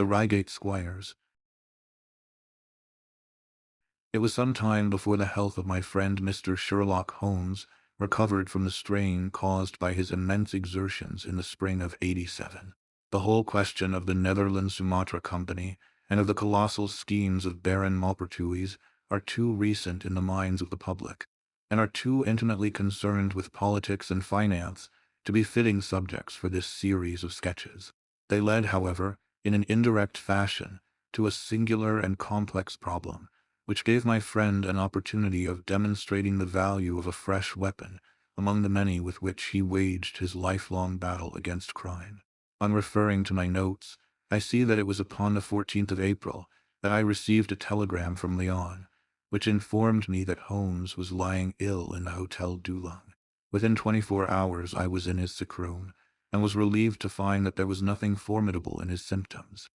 The Reigate Squires. It was some time before the health of my friend Mr. Sherlock Holmes recovered from the strain caused by his immense exertions in the spring of '87. The whole question of the Netherlands-Sumatra Company and of the colossal schemes of Baron Maupertuis are too recent in the minds of the public, and are too intimately concerned with politics and finance to be fitting subjects for this series of sketches. They led, however, in an indirect fashion, to a singular and complex problem, which gave my friend an opportunity of demonstrating the value of a fresh weapon among the many with which he waged his lifelong battle against crime. On referring to my notes, I see that it was upon the 14th of April that I received a telegram from Lyon, which informed me that Holmes was lying ill in the Hotel Dulong. Within 24 hours I was in his sick room, and was relieved to find that there was nothing formidable in his symptoms.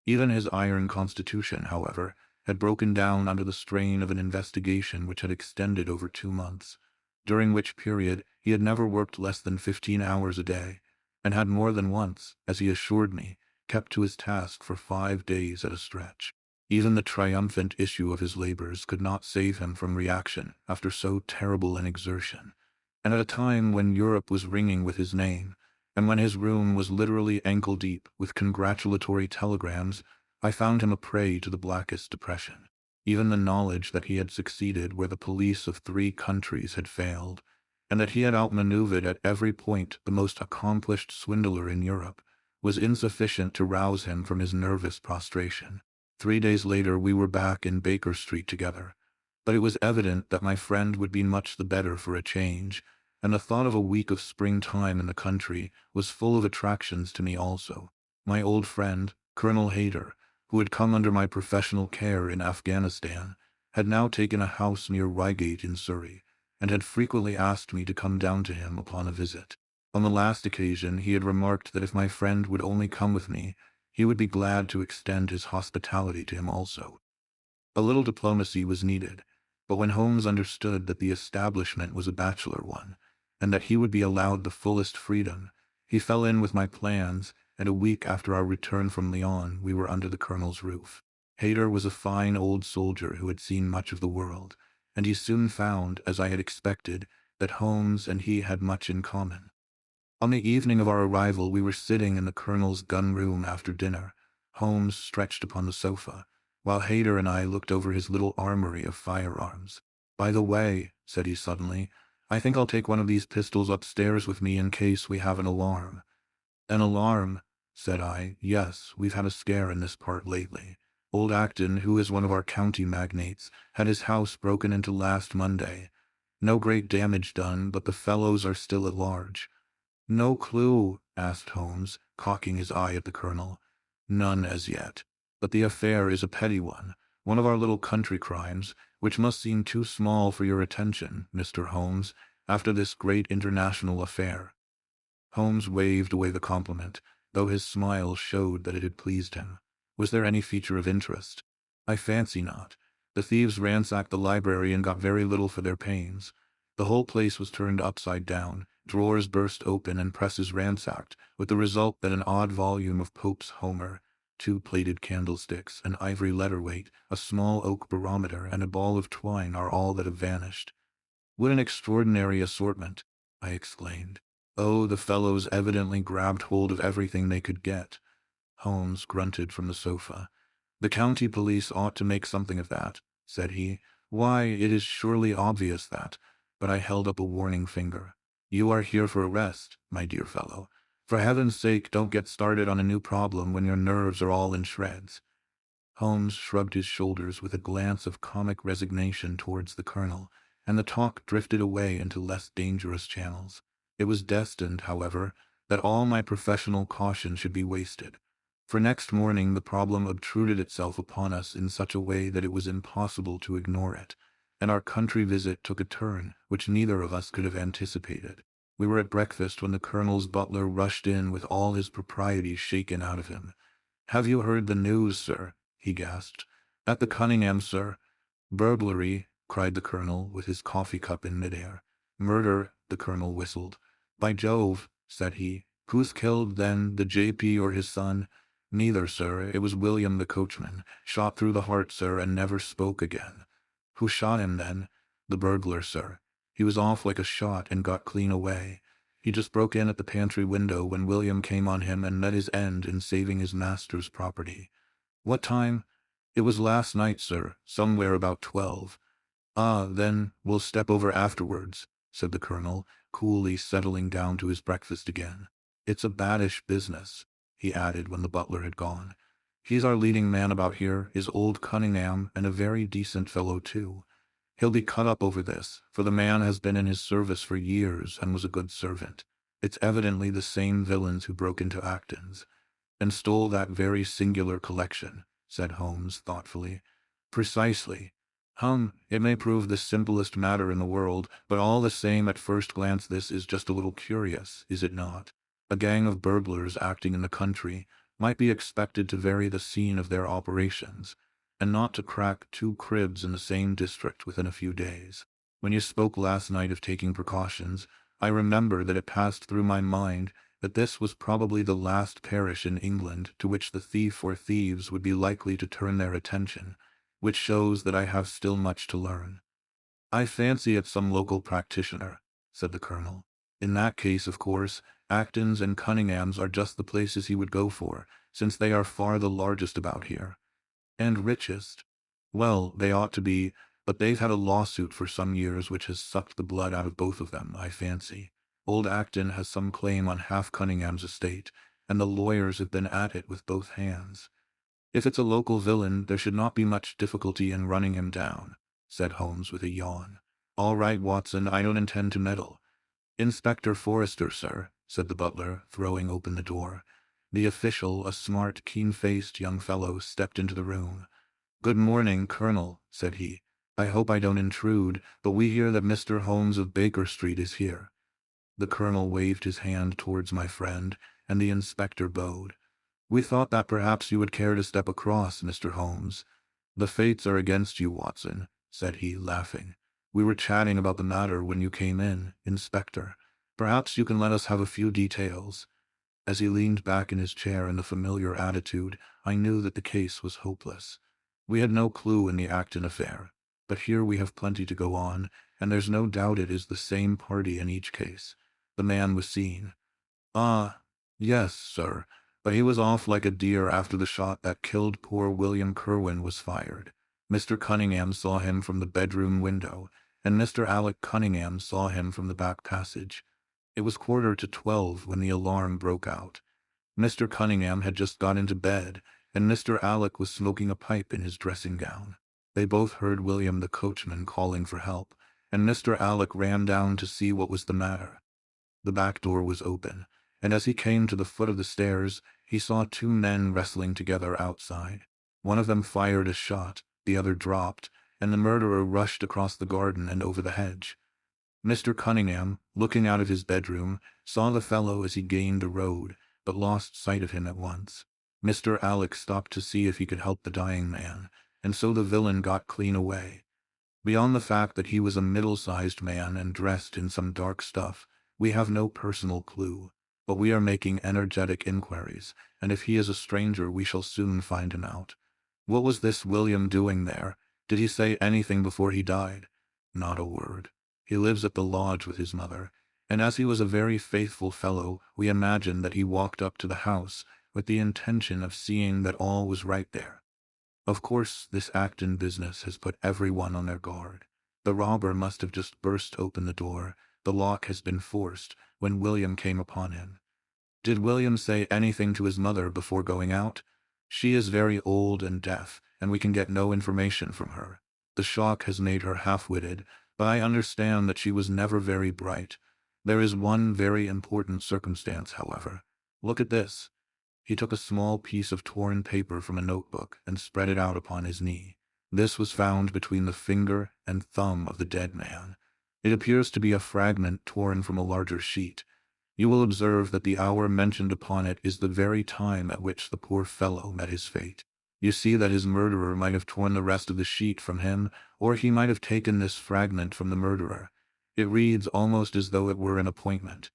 Even his iron constitution, however, had broken down under the strain of an investigation which had extended over 2 months, during which period he had never worked less than 15 hours a day, and had more than once, as he assured me, kept to his task for 5 days at a stretch. Even the triumphant issue of his labors could not save him from reaction after so terrible an exertion, and at a time when Europe was ringing with his name, and when his room was literally ankle-deep with congratulatory telegrams, I found him a prey to the blackest depression. Even the knowledge that he had succeeded where the police of 3 countries had failed, and that he had outmaneuvered at every point the most accomplished swindler in Europe, was insufficient to rouse him from his nervous prostration. 3 days later we were back in Baker Street together, but it was evident that my friend would be much the better for a change, and the thought of a week of springtime in the country was full of attractions to me also. My old friend, Colonel Hayter, who had come under my professional care in Afghanistan, had now taken a house near Reigate in Surrey, and had frequently asked me to come down to him upon a visit. On the last occasion he had remarked that if my friend would only come with me, he would be glad to extend his hospitality to him also. A little diplomacy was needed, but when Holmes understood that the establishment was a bachelor one, and that he would be allowed the fullest freedom, he fell in with my plans, and a week after our return from Lyon we were under the colonel's roof. Hayter was a fine old soldier who had seen much of the world, and he soon found, as I had expected, that Holmes and he had much in common. On the evening of our arrival we were sitting in the colonel's gun-room after dinner, Holmes stretched upon the sofa, while Hayter and I looked over his little armory of firearms. "By the way," said he suddenly, "I think I'll take one of these pistols upstairs with me in case we have an alarm." "An alarm?" said I. "Yes, we've had a scare in this part lately. Old Acton, who is one of our county magnates, had his house broken into last Monday. No great damage done, but the fellows are still at large." "No clue?" asked Holmes, cocking his eye at the colonel. "None as yet. But the affair is a petty one of our little country crimes, which must seem too small for your attention, Mr. Holmes, after this great international affair." Holmes waved away the compliment, though his smile showed that it had pleased him. Was there any feature of interest? "I fancy not. The thieves ransacked the library and got very little for their pains. The whole place was turned upside down, drawers burst open and presses ransacked, with the result that an odd volume of Pope's Homer, 2 plated candlesticks, an ivory letter-weight, a small oak barometer, and a ball of twine are all that have vanished." "What an extraordinary assortment!" I exclaimed. "Oh, the fellows evidently grabbed hold of everything they could get." Holmes grunted from the sofa. "The county police ought to make something of that," said he. "Why, it is surely obvious that—" But I held up a warning finger. "You are here for a rest, my dear fellow. For heaven's sake, don't get started on a new problem when your nerves are all in shreds." Holmes shrugged his shoulders with a glance of comic resignation towards the colonel, and the talk drifted away into less dangerous channels. It was destined, however, that all my professional caution should be wasted, for next morning the problem obtruded itself upon us in such a way that it was impossible to ignore it, and our country visit took a turn which neither of us could have anticipated. We were at breakfast when the colonel's butler rushed in with all his proprieties shaken out of him. "Have you heard the news, sir?" he gasped. "At the Cunningham, sir." "Burglary," cried the colonel, with his coffee cup in midair. "Murder," the colonel whistled. "By Jove," said he. "Who's killed, then, the J.P. or his son?" Neither, sir. It was William the coachman. Shot through the heart, sir, and never spoke again. Who shot him, then? The burglar, sir. He was off like a shot and got clean away. He just broke in at the pantry window when William came on him and met his end in saving his master's property. What time? It was last night, sir, somewhere about 12. Ah, then we'll step over afterwards, said the colonel, coolly settling down to his breakfast again. It's a baddish business, he added when the butler had gone. He's our leading man about here, is old Cunningham, and a very decent fellow too. He'll be cut up over this, for the man has been in his service for years and was a good servant. It's evidently the same villains who broke into Acton's and stole that very singular collection, said Holmes thoughtfully. Precisely. It may prove the simplest matter in the world, but all the same at first glance this is just a little curious, is it not? A gang of burglars acting in the country might be expected to vary the scene of their operations, and not to crack 2 cribs in the same district within a few days. When you spoke last night of taking precautions, I remember that it passed through my mind that this was probably the last parish in England to which the thief or thieves would be likely to turn their attention, which shows that I have still much to learn. I fancy it's some local practitioner, said the colonel. In that case, of course, Acton's and Cunningham's are just the places he would go for, since they are far the largest about here. And richest? Well, they ought to be, but they've had a lawsuit for some years which has sucked the blood out of both of them, I fancy. Old Acton has some claim on half Cunningham's estate, and the lawyers have been at it with both hands. If it's a local villain, there should not be much difficulty in running him down, said Holmes with a yawn. All right, Watson, I don't intend to meddle. Inspector Forrester, sir, said the butler, throwing open the door. The official, a smart, keen-faced young fellow, stepped into the room. Good morning, Colonel, said he. I hope I don't intrude, but we hear that Mr. Holmes of Baker Street is here. The colonel waved his hand towards my friend, and the inspector bowed. We thought that perhaps you would care to step across, Mr. Holmes. The fates are against you, Watson, said he, laughing. We were chatting about the matter when you came in, Inspector. Perhaps you can let us have a few details. As he leaned back in his chair in the familiar attitude, I knew that the case was hopeless. We had no clue in the Acton affair, but here we have plenty to go on, and there's no doubt it is the same party in each case. The man was seen. Ah, yes, sir, but he was off like a deer after the shot that killed poor William Kerwin was fired. Mr. Cunningham saw him from the bedroom window, and Mr. Alec Cunningham saw him from the back passage. It was 11:45 when the alarm broke out. Mr. Cunningham had just got into bed, and Mr. Alec was smoking a pipe in his dressing gown. They both heard William the coachman calling for help, and Mr. Alec ran down to see what was the matter. The back door was open, and as he came to the foot of the stairs, he saw 2 men wrestling together outside. One of them fired a shot, the other dropped, and the murderer rushed across the garden and over the hedge. Mr. Cunningham, looking out of his bedroom, saw the fellow as he gained the road, but lost sight of him at once. Mr. Alec stopped to see if he could help the dying man, and so the villain got clean away. Beyond the fact that he was a middle-sized man and dressed in some dark stuff, we have no personal clue, but we are making energetic inquiries, and if he is a stranger we shall soon find him out. What was this William doing there? Did he say anything before he died? Not a word. He lives at the lodge with his mother, and as he was a very faithful fellow, we imagine that he walked up to the house with the intention of seeing that all was right there. Of course, this Acton business has put everyone on their guard. The robber must have just burst open the door. The lock has been forced when William came upon him. Did William say anything to his mother before going out? She is very old and deaf, and we can get no information from her. The shock has made her half-witted, but I understand that she was never very bright. There is one very important circumstance, however. Look at this. He took a small piece of torn paper from a notebook and spread it out upon his knee. This was found between the finger and thumb of the dead man. It appears to be a fragment torn from a larger sheet. You will observe that the hour mentioned upon it is the very time at which the poor fellow met his fate. You see that his murderer might have torn the rest of the sheet from him, or he might have taken this fragment from the murderer. It reads almost as though it were an appointment.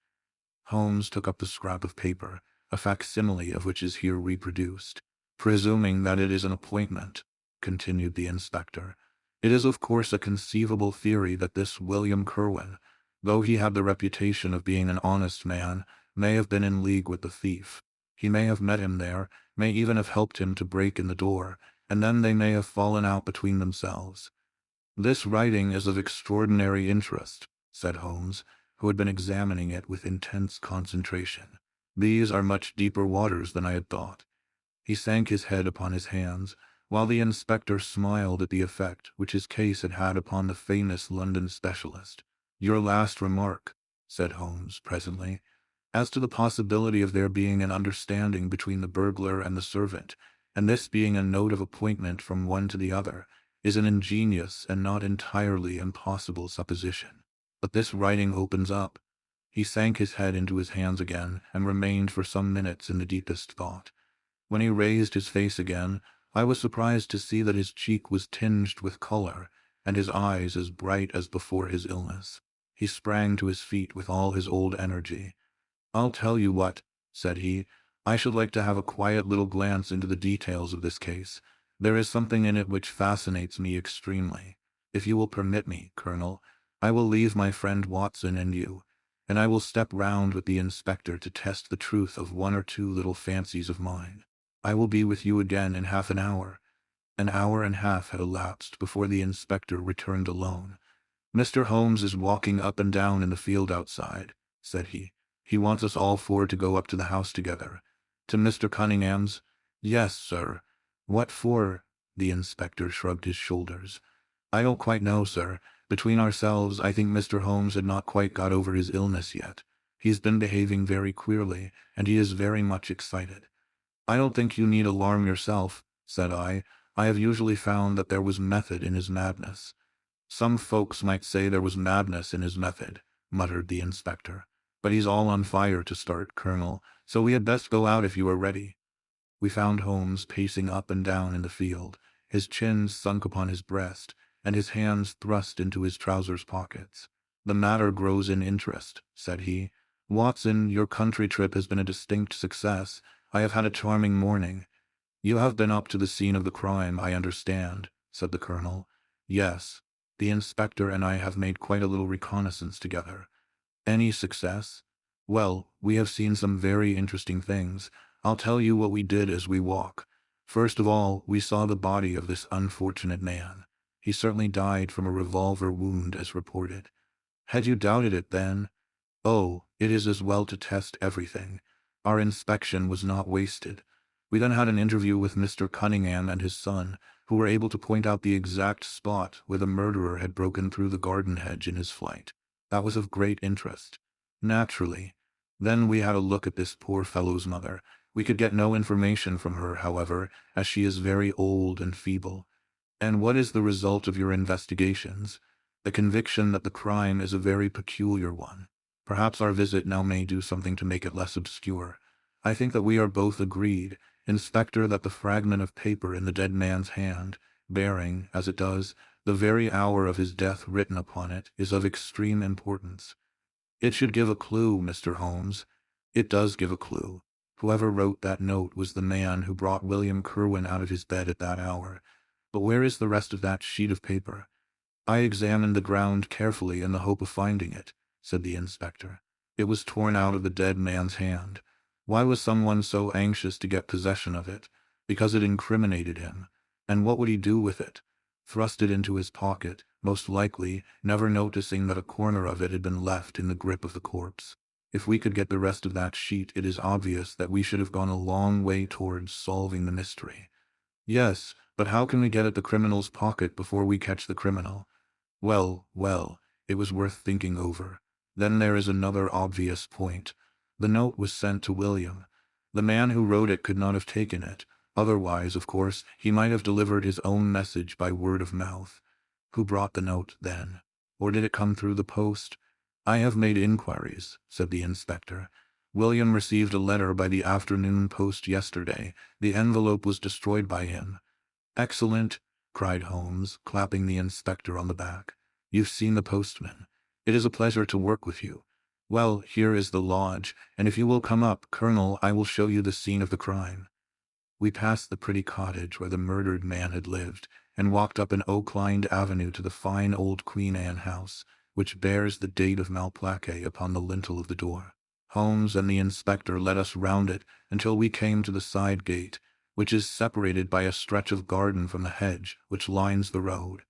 Holmes took up the scrap of paper, a facsimile of which is here reproduced. Presuming that it is an appointment, continued the inspector, it is of course a conceivable theory that this William Curwen, though he had the reputation of being an honest man, may have been in league with the thief. He may have met him there, may even have helped him to break in the door, and then they may have fallen out between themselves. This writing is of extraordinary interest, said Holmes, who had been examining it with intense concentration. These are much deeper waters than I had thought. He sank his head upon his hands, while the inspector smiled at the effect which his case had had upon the famous London specialist. Your last remark, said Holmes presently, as to the possibility of there being an understanding between the burglar and the servant, and this being a note of appointment from one to the other, is an ingenious and not entirely impossible supposition. But this writing opens up. He sank his head into his hands again, and remained for some minutes in the deepest thought. When he raised his face again, I was surprised to see that his cheek was tinged with color, and his eyes as bright as before his illness. He sprang to his feet with all his old energy. "I'll tell you what," said he, "I should like to have a quiet little glance into the details of this case. There is something in it which fascinates me extremely. If you will permit me, Colonel, I will leave my friend Watson and you, and I will step round with the inspector to test the truth of one or two little fancies of mine. I will be with you again in half an hour." An hour and a half had elapsed before the inspector returned alone. "Mr. Holmes is walking up and down in the field outside," said he. "He wants us all four to go up to the house together." "To Mr. Cunningham's?" "Yes, sir." "What for?" The inspector shrugged his shoulders. "I don't quite know, sir. Between ourselves, I think Mr. Holmes had not quite got over his illness yet. He's been behaving very queerly, and he is very much excited." "I don't think you need alarm yourself," said I. "I have usually found that there was method in his madness." "Some folks might say there was madness in his method," muttered the inspector. "But he's all on fire to start, Colonel, so we had best go out if you are ready." We found Holmes pacing up and down in the field, his chin sunk upon his breast, and his hands thrust into his trousers pockets. "The matter grows in interest," said he. "Watson, your country trip has been a distinct success. I have had a charming morning." "You have been up to the scene of the crime, I understand," said the colonel. "Yes. The inspector and I have made quite a little reconnaissance together." "Any success?" "Well, we have seen some very interesting things. I'll tell you what we did as we walk. First of all, we saw the body of this unfortunate man. He certainly died from a revolver wound as reported." "Had you doubted it then?" "Oh, it is as well to test everything. Our inspection was not wasted. We then had an interview with Mr. Cunningham and his son, who were able to point out the exact spot where the murderer had broken through the garden hedge in his flight. That was of great interest." "Naturally. Then we had a look at this poor fellow's mother. We could get no information from her, however, as she is very old and feeble." "And what is the result of your investigations?" "The conviction that the crime is a very peculiar one. Perhaps our visit now may do something to make it less obscure. I think that we are both agreed, Inspector, that the fragment of paper in the dead man's hand, bearing, as it does, the very hour of his death written upon it, is of extreme importance." "It should give a clue, Mr. Holmes." "It does give a clue. Whoever wrote that note was the man who brought William Curwen out of his bed at that hour. But where is the rest of that sheet of paper?" "I examined the ground carefully in the hope of finding it," said the inspector. "It was torn out of the dead man's hand. Why was someone so anxious to get possession of it? Because it incriminated him. And what would he do with it? Thrust it into his pocket, most likely, never noticing that a corner of it had been left in the grip of the corpse. If we could get the rest of that sheet, it is obvious that we should have gone a long way towards solving the mystery." "Yes, but how can we get at the criminal's pocket before we catch the criminal?" Well, it was worth thinking over. Then there is another obvious point. The note was sent to William. The man who wrote it could not have taken it. Otherwise, of course, he might have delivered his own message by word of mouth. Who brought the note, then? Or did it come through the post? "I have made inquiries," said the inspector. "William received a letter by the afternoon post yesterday. The envelope was destroyed by him." "Excellent," cried Holmes, clapping the inspector on the back. "You've seen the postman. It is a pleasure to work with you. Well, here is the lodge, and if you will come up, Colonel, I will show you the scene of the crime. We passed the pretty cottage where the murdered man had lived, and walked up an oak-lined avenue to the fine old Queen Anne house, which bears the date of Malplaquet upon the lintel of the door. Holmes and the inspector led us round it until we came to the side gate, which is separated by a stretch of garden from the hedge which lines the road.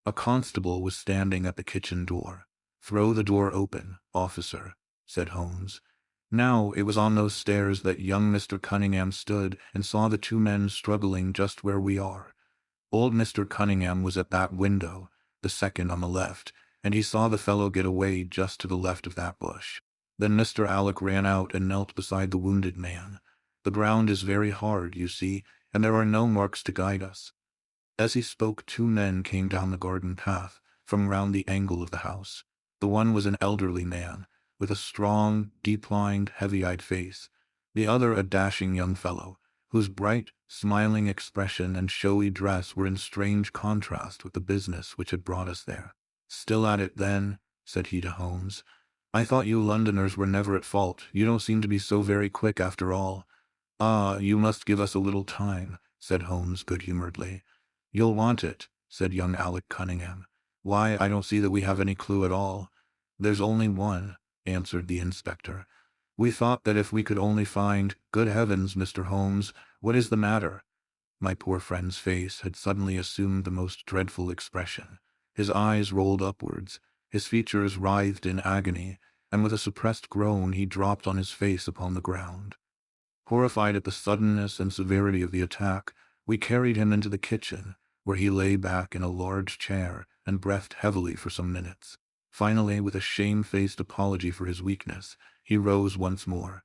A constable was standing at the kitchen door. "Throw the door open, officer," said Holmes. Now it was on those stairs that young Mr. Cunningham stood and saw the two men struggling just where we are. Old Mr. Cunningham was at that window, the second on the left, and he saw the fellow get away just to the left of that bush. Then Mr. Alec ran out and knelt beside the wounded man. The ground is very hard, you see, and there are no marks to guide us. As he spoke, two men came down the garden path from round the angle of the house. The one was an elderly man, with a strong, deep-lined, heavy-eyed face. The other a dashing young fellow, whose bright, smiling expression and showy dress were in strange contrast with the business which had brought us there. "Still at it, then?" said he to Holmes. "I thought you Londoners were never at fault. You don't seem to be so very quick after all." "Ah, you must give us a little time," said Holmes good-humoredly. "You'll want it," said young Alec Cunningham. "Why, I don't see that we have any clue at all." "There's only one," answered the inspector. "We thought that if we could only find— Good heavens, Mr. Holmes, what is the matter?" My poor friend's face had suddenly assumed the most dreadful expression. His eyes rolled upwards, his features writhed in agony, and with a suppressed groan he dropped on his face upon the ground. Horrified at the suddenness and severity of the attack, we carried him into the kitchen, where he lay back in a large chair and breathed heavily for some minutes. Finally, with a shamefaced apology for his weakness, he rose once more.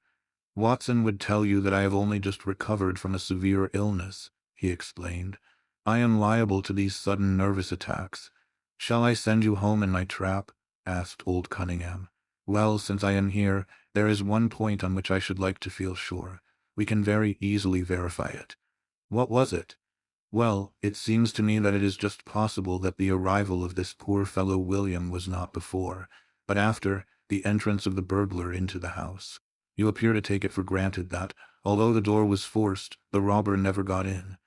"Watson would tell you that I have only just recovered from a severe illness," he explained. "I am liable to these sudden nervous attacks." "Shall I send you home in my trap?" asked old Cunningham. "Well, since I am here, there is one point on which I should like to feel sure. We can very easily verify it." "What was it?" "Well, it seems to me that it is just possible that the arrival of this poor fellow William was not before, but after, the entrance of the burglar into the house. You appear to take it for granted that, although the door was forced, the robber never got in."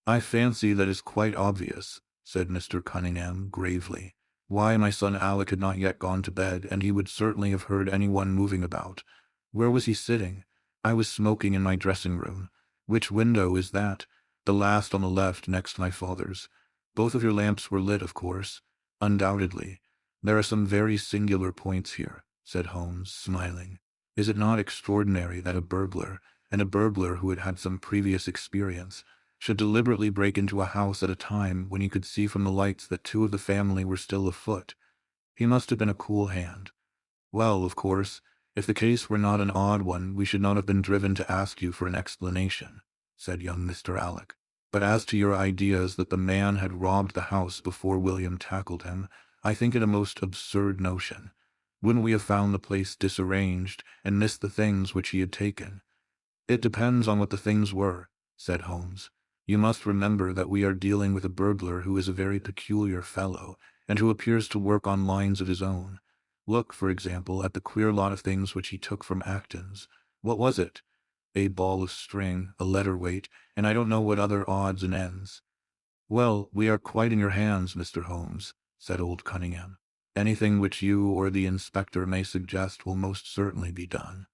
"I fancy that is quite obvious," said Mr. Cunningham gravely. "Why, my son Alec had not yet gone to bed, and he would certainly have heard anyone moving about." "Where was he sitting?" "I was smoking in my dressing-room." "Which window is that?" "The last on the left, next my father's." "Both of your lamps were lit, of course?" "Undoubtedly." "There are some very singular points here," said Holmes, smiling. "Is it not extraordinary that a burglar, and a burglar who had had some previous experience, should deliberately break into a house at a time when he could see from the lights that two of the family were still afoot? He must have been a cool hand. Well, of course, if the case were not an odd one, we should not have been driven to ask you for an explanation," said young Mr. Alec. "But as to your ideas that the man had robbed the house before William tackled him, I think it a most absurd notion. Wouldn't we have found the place disarranged and missed the things which he had taken?" "It depends on what the things were," said Holmes. "You must remember that we are dealing with a burglar who is a very peculiar fellow, and who appears to work on lines of his own. Look, for example, at the queer lot of things which he took from Acton's. What was it? A ball of string, a letter weight, and I don't know what other odds and ends." "Well, we are quite in your hands, Mr. Holmes," said old Cunningham. "Anything which you or the inspector may suggest will most certainly be done."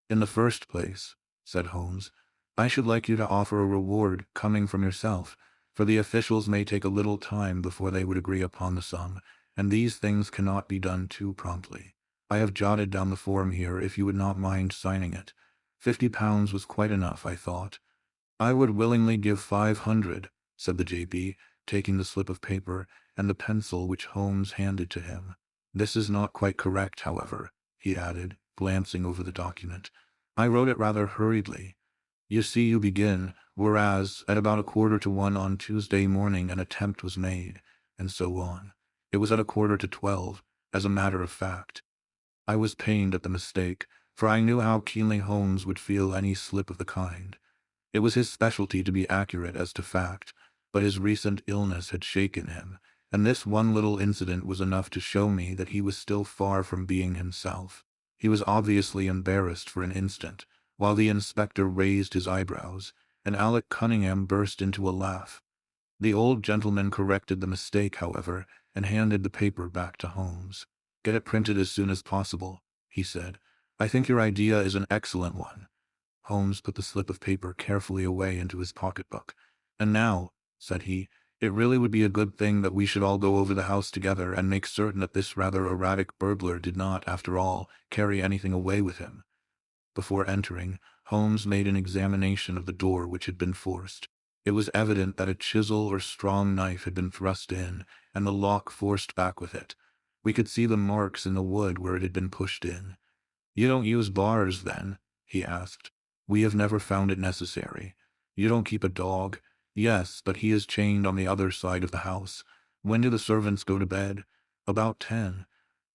"In the first place," said Holmes, "I should like you to offer a reward coming from yourself, for the officials may take a little time before they would agree upon the sum, and these things cannot be done too promptly. I have jotted down the form here if you would not mind signing it. £50 was quite enough, I thought." "I would willingly give 500, said the J.P., taking the slip of paper and the pencil which Holmes handed to him. "This is not quite correct, however," he added, glancing over the document. "I wrote it rather hurriedly. You see, you begin, whereas, at about 1:45 on Tuesday morning an attempt was made, and so on. It was at 11:45, as a matter of fact." I was pained at the mistake, for I knew how keenly Holmes would feel any slip of the kind. It was his specialty to be accurate as to fact, but his recent illness had shaken him, and this one little incident was enough to show me that he was still far from being himself. He was obviously embarrassed for an instant, while the inspector raised his eyebrows, and Alec Cunningham burst into a laugh. The old gentleman corrected the mistake, however, and handed the paper back to Holmes. "Get it printed as soon as possible," he said. "I think your idea is an excellent one." Holmes put the slip of paper carefully away into his pocketbook. "And now," said he, "it really would be a good thing that we should all go over the house together and make certain that this rather erratic burglar did not, after all, carry anything away with him." Before entering, Holmes made an examination of the door which had been forced. It was evident that a chisel or strong knife had been thrust in, and the lock forced back with it. We could see the marks in the wood where it had been pushed in. "You don't use bars, then?" he asked. "We have never found it necessary." "You don't keep a dog?" "Yes, but he is chained on the other side of the house." "When do the servants go to bed?" "About 10.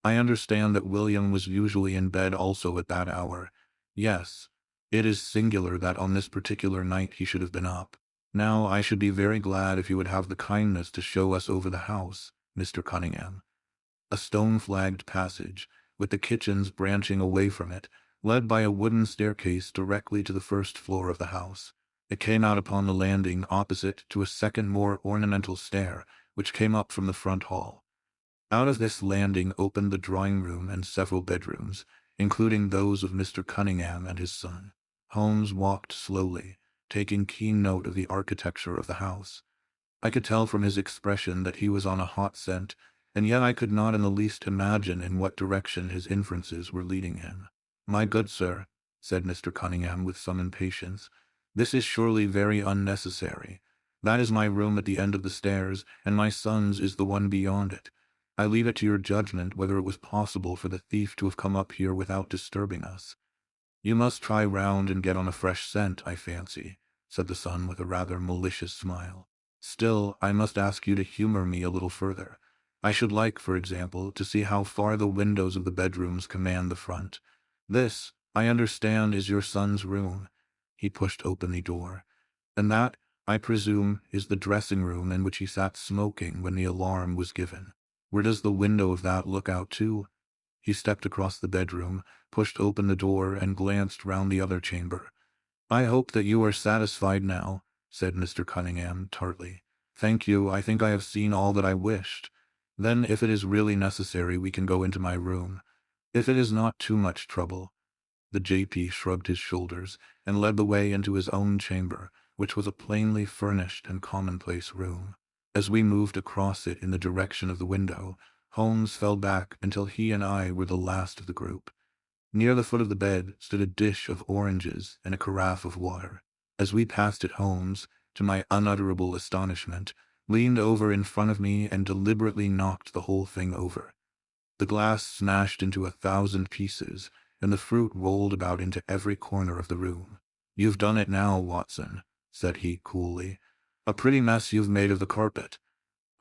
I understand that William was usually in bed also at that hour." "Yes. It is singular that on this particular night he should have been up. Now, I should be very glad if you would have the kindness to show us over the house, Mr. Cunningham." A stone-flagged passage, with the kitchens branching away from it, led by a wooden staircase directly to the first floor of the house. It came out upon the landing opposite to a second more ornamental stair, which came up from the front hall. Out of this landing opened the drawing-room and several bedrooms, including those of Mr. Cunningham and his son. Holmes walked slowly, taking keen note of the architecture of the house. I could tell from his expression that he was on a hot scent, and yet I could not in the least imagine in what direction his inferences were leading him. "My good sir," said Mr. Cunningham with some impatience, "this is surely very unnecessary. That is my room at the end of the stairs, and my son's is the one beyond it. I leave it to your judgment whether it was possible for the thief to have come up here without disturbing us." "You must try round and get on a fresh scent, I fancy," said the son with a rather malicious smile. "Still, I must ask you to humor me a little further. I should like, for example, to see how far the windows of the bedrooms command the front. This, I understand, is your son's room." He pushed open the door. "And that, I presume, is the dressing-room in which he sat smoking when the alarm was given. Where does the window of that look out to?" He stepped across the bedroom, pushed open the door, and glanced round the other chamber. "I hope that you are satisfied now," said Mr. Cunningham tartly. "Thank you, I think I have seen all that I wished. Then, if it is really necessary, we can go into my room. If it is not too much trouble." The J.P. shrugged his shoulders and led the way into his own chamber, which was a plainly furnished and commonplace room. As we moved across it in the direction of the window, Holmes fell back until he and I were the last of the group. Near the foot of the bed stood a dish of oranges and a carafe of water. As we passed it, Holmes, to my unutterable astonishment, leaned over in front of me and deliberately knocked the whole thing over. The glass smashed into 1,000 pieces, and the fruit rolled about into every corner of the room. "You've done it now, Watson," said he coolly. "A pretty mess you've made of the carpet."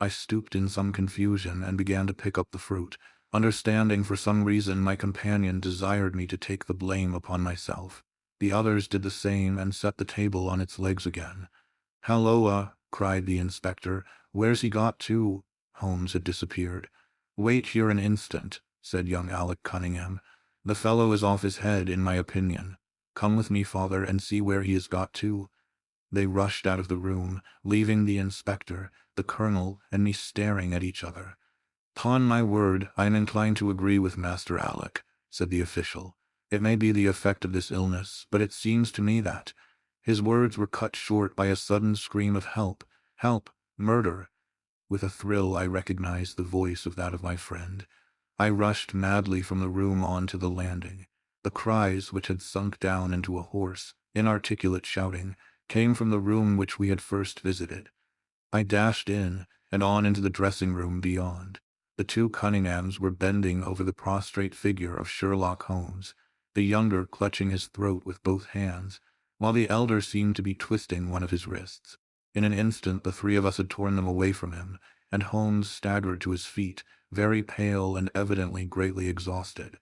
I stooped in some confusion and began to pick up the fruit, understanding for some reason my companion desired me to take the blame upon myself. The others did the same and set the table on its legs again. "Halloa!" cried the inspector. "Where's he got to?" Holmes had disappeared. "Wait here an instant," said young Alec Cunningham. "The fellow is off his head, in my opinion. Come with me, father, and see where he has got to." They rushed out of the room, leaving the inspector, the colonel, and me staring at each other. "'Pon my word, I am inclined to agree with Master Alec," said the official. "It may be the effect of this illness, but it seems to me that—" His words were cut short by a sudden scream of "Help! Help! Murder!" With a thrill I recognized the voice of that of my friend. I rushed madly from the room on to the landing. The cries, which had sunk down into a hoarse, inarticulate shouting, came from the room which we had first visited. I dashed in, and on into the dressing-room beyond. The two Cunninghams were bending over the prostrate figure of Sherlock Holmes, the younger clutching his throat with both hands, while the elder seemed to be twisting one of his wrists. In an instant the three of us had torn them away from him, and Holmes staggered to his feet, very pale and evidently greatly exhausted.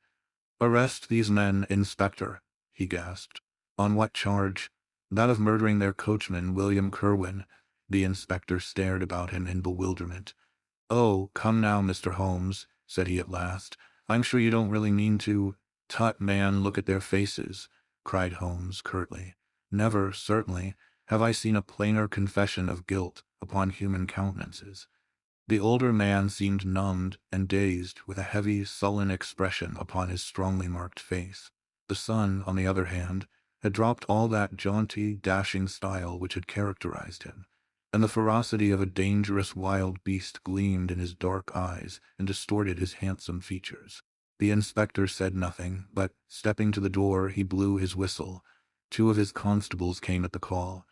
"Arrest these men, Inspector," he gasped. "On what charge?" "That of murdering their coachman, William Kerwin." The inspector stared about him in bewilderment. "Oh, come now, Mr. Holmes," said he at last. "I'm sure you don't really mean to—" "Tut, man, look at their faces," cried Holmes curtly. "Never, certainly, have I seen a plainer confession of guilt upon human countenances." The older man seemed numbed and dazed, with a heavy, sullen expression upon his strongly marked face. The son, on the other hand, had dropped all that jaunty, dashing style which had characterized him, and the ferocity of a dangerous wild beast gleamed in his dark eyes and distorted his handsome features. The inspector said nothing, but, stepping to the door, he blew his whistle. Two of his constables came at the call.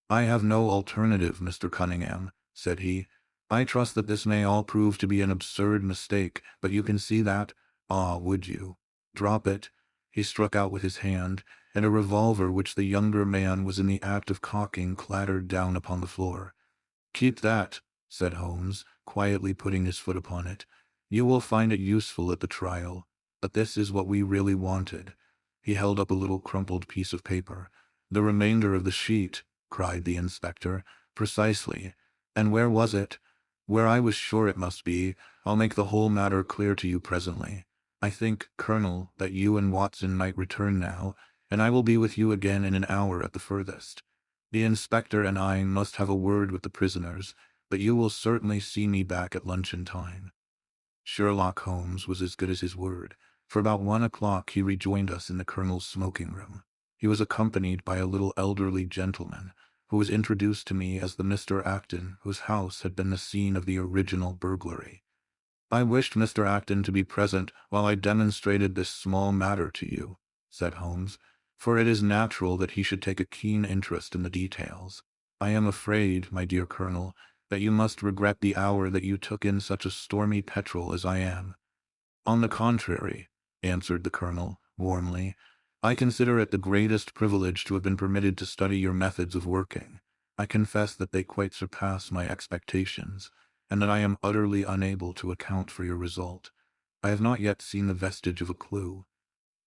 "I have no alternative, Mr. Cunningham," said he. "I trust that this may all prove to be an absurd mistake, but you can see that? Ah, would you? Drop it." He struck out with his hand, and a revolver which the younger man was in the act of cocking clattered down upon the floor. "Keep that," said Holmes, quietly putting his foot upon it. "You will find it useful at the trial. But this is what we really wanted." He held up a little crumpled piece of paper. "The remainder of the sheet," cried the inspector. "Precisely. And where was it?" "Where I was sure it must be. I'll make the whole matter clear to you presently. I think, Colonel, that you and Watson might return now, and I will be with you again in an hour at the furthest. The inspector and I must have a word with the prisoners, but you will certainly see me back at luncheon time." Sherlock Holmes was as good as his word. For about 1 o'clock he rejoined us in the Colonel's smoking room. He was accompanied by a little elderly gentleman, who was introduced to me as the Mr. Acton whose house had been the scene of the original burglary. "I wished Mr. Acton to be present while I demonstrated this small matter to you," said Holmes, "for it is natural that he should take a keen interest in the details. I am afraid, my dear Colonel, that you must regret the hour that you took in such a stormy petrel as I am." "On the contrary," answered the Colonel, warmly, "I consider it the greatest privilege to have been permitted to study your methods of working. I confess that they quite surpass my expectations, and that I am utterly unable to account for your result. I have not yet seen the vestige of a clue.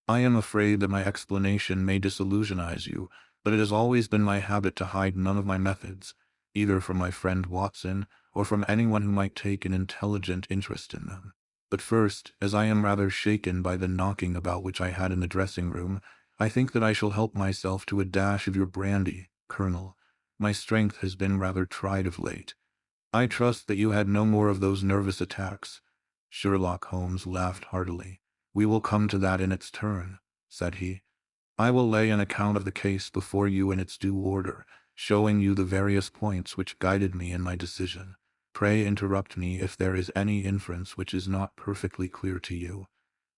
I am afraid that my explanation may disillusionize you, but it has always been my habit to hide none of my methods, either from my friend Watson or from anyone who might take an intelligent interest in them. But first, as I am rather shaken by the knocking about which I had in the dressing-room, I think that I shall help myself to a dash of your brandy, Colonel. My strength has been rather tried of late. I trust that you had no more of those nervous attacks." Sherlock Holmes laughed heartily. "We will come to that in its turn," said he. "I will lay an account of the case before you in its due order, showing you the various points which guided me in my decision. Pray interrupt me if there is any inference which is not perfectly clear to you.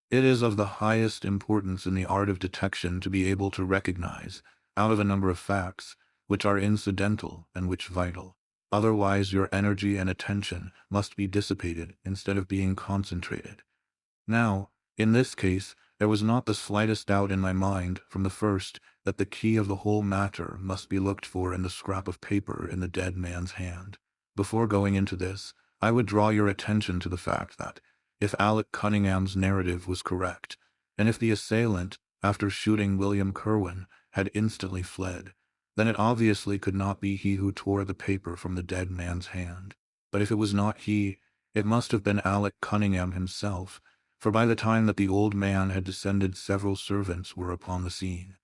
It is of the highest importance in the art of detection to be able to recognize, out of a number of facts, which are incidental and which vital. Otherwise your energy and attention must be dissipated instead of being concentrated. Now, in this case, there was not the slightest doubt in my mind, from the first, that the key of the whole matter must be looked for in the scrap of paper in the dead man's hand. Before going into this, I would draw your attention to the fact that, if Alec Cunningham's narrative was correct, and if the assailant, after shooting William Kerwin, had instantly fled, then it obviously could not be he who tore the paper from the dead man's hand. But if it was not he, it must have been Alec Cunningham himself, for by the time that the old man had descended several servants were upon the scene.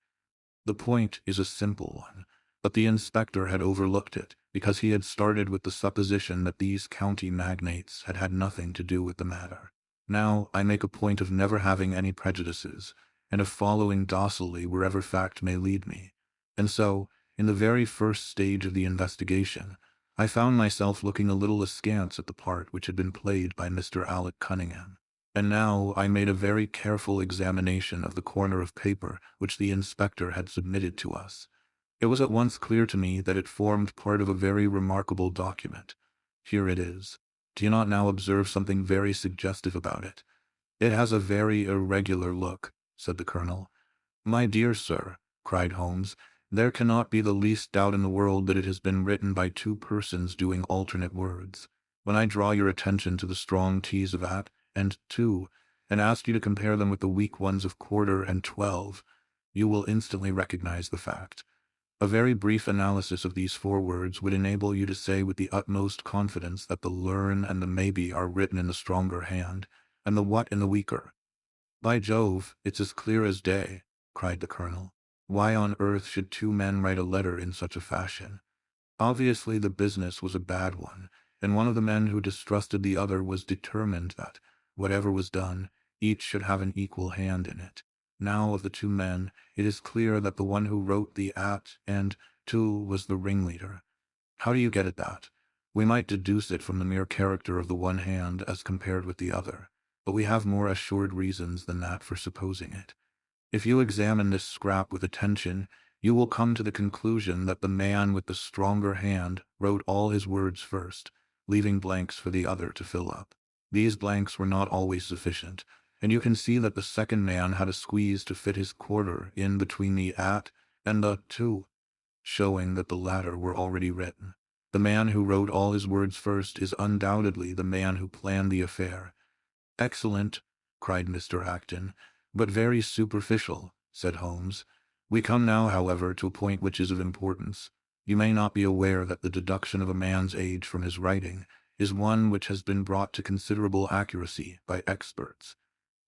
The point is a simple one, but the inspector had overlooked it, because he had started with the supposition that these county magnates had had nothing to do with the matter. Now I make a point of never having any prejudices, and of following docilely wherever fact may lead me. And so, in the very first stage of the investigation, I found myself looking a little askance at the part which had been played by Mr. Alec Cunningham. And now I made a very careful examination of the corner of paper which the inspector had submitted to us. It was at once clear to me that it formed part of a very remarkable document. Here it is. Do you not now observe something very suggestive about it? "It has a very irregular look," said the Colonel. "My dear sir," cried Holmes, "there cannot be the least doubt in the world that it has been written by two persons doing alternate words. When I draw your attention to the strong T's of at and to, and ask you to compare them with the weak ones of quarter and 12, you will instantly recognize the fact. A very brief analysis of these four words would enable you to say with the utmost confidence that the learn and the maybe are written in the stronger hand, and the what in the weaker. By Jove, it's as clear as day, cried the colonel. Why on earth should two men write a letter in such a fashion? Obviously the business was a bad one, and one of the men who distrusted the other was determined that, whatever was done, each should have an equal hand in it. Now of the two men, it is clear that the one who wrote the at and to was the ringleader. How do you get at that? We might deduce it from the mere character of the one hand as compared with the other, but we have more assured reasons than that for supposing it. If you examine this scrap with attention, you will come to the conclusion that the man with the stronger hand wrote all his words first, leaving blanks for the other to fill up. These blanks were not always sufficient, and you can see that the second man had a squeeze to fit his quarter in between the at and the to, showing that the latter were already written. The man who wrote all his words first is undoubtedly the man who planned the affair. Excellent, cried Mr. Acton, but very superficial, said Holmes. We come now, however, to a point which is of importance. You may not be aware that the deduction of a man's age from his writing is one which has been brought to considerable accuracy by experts.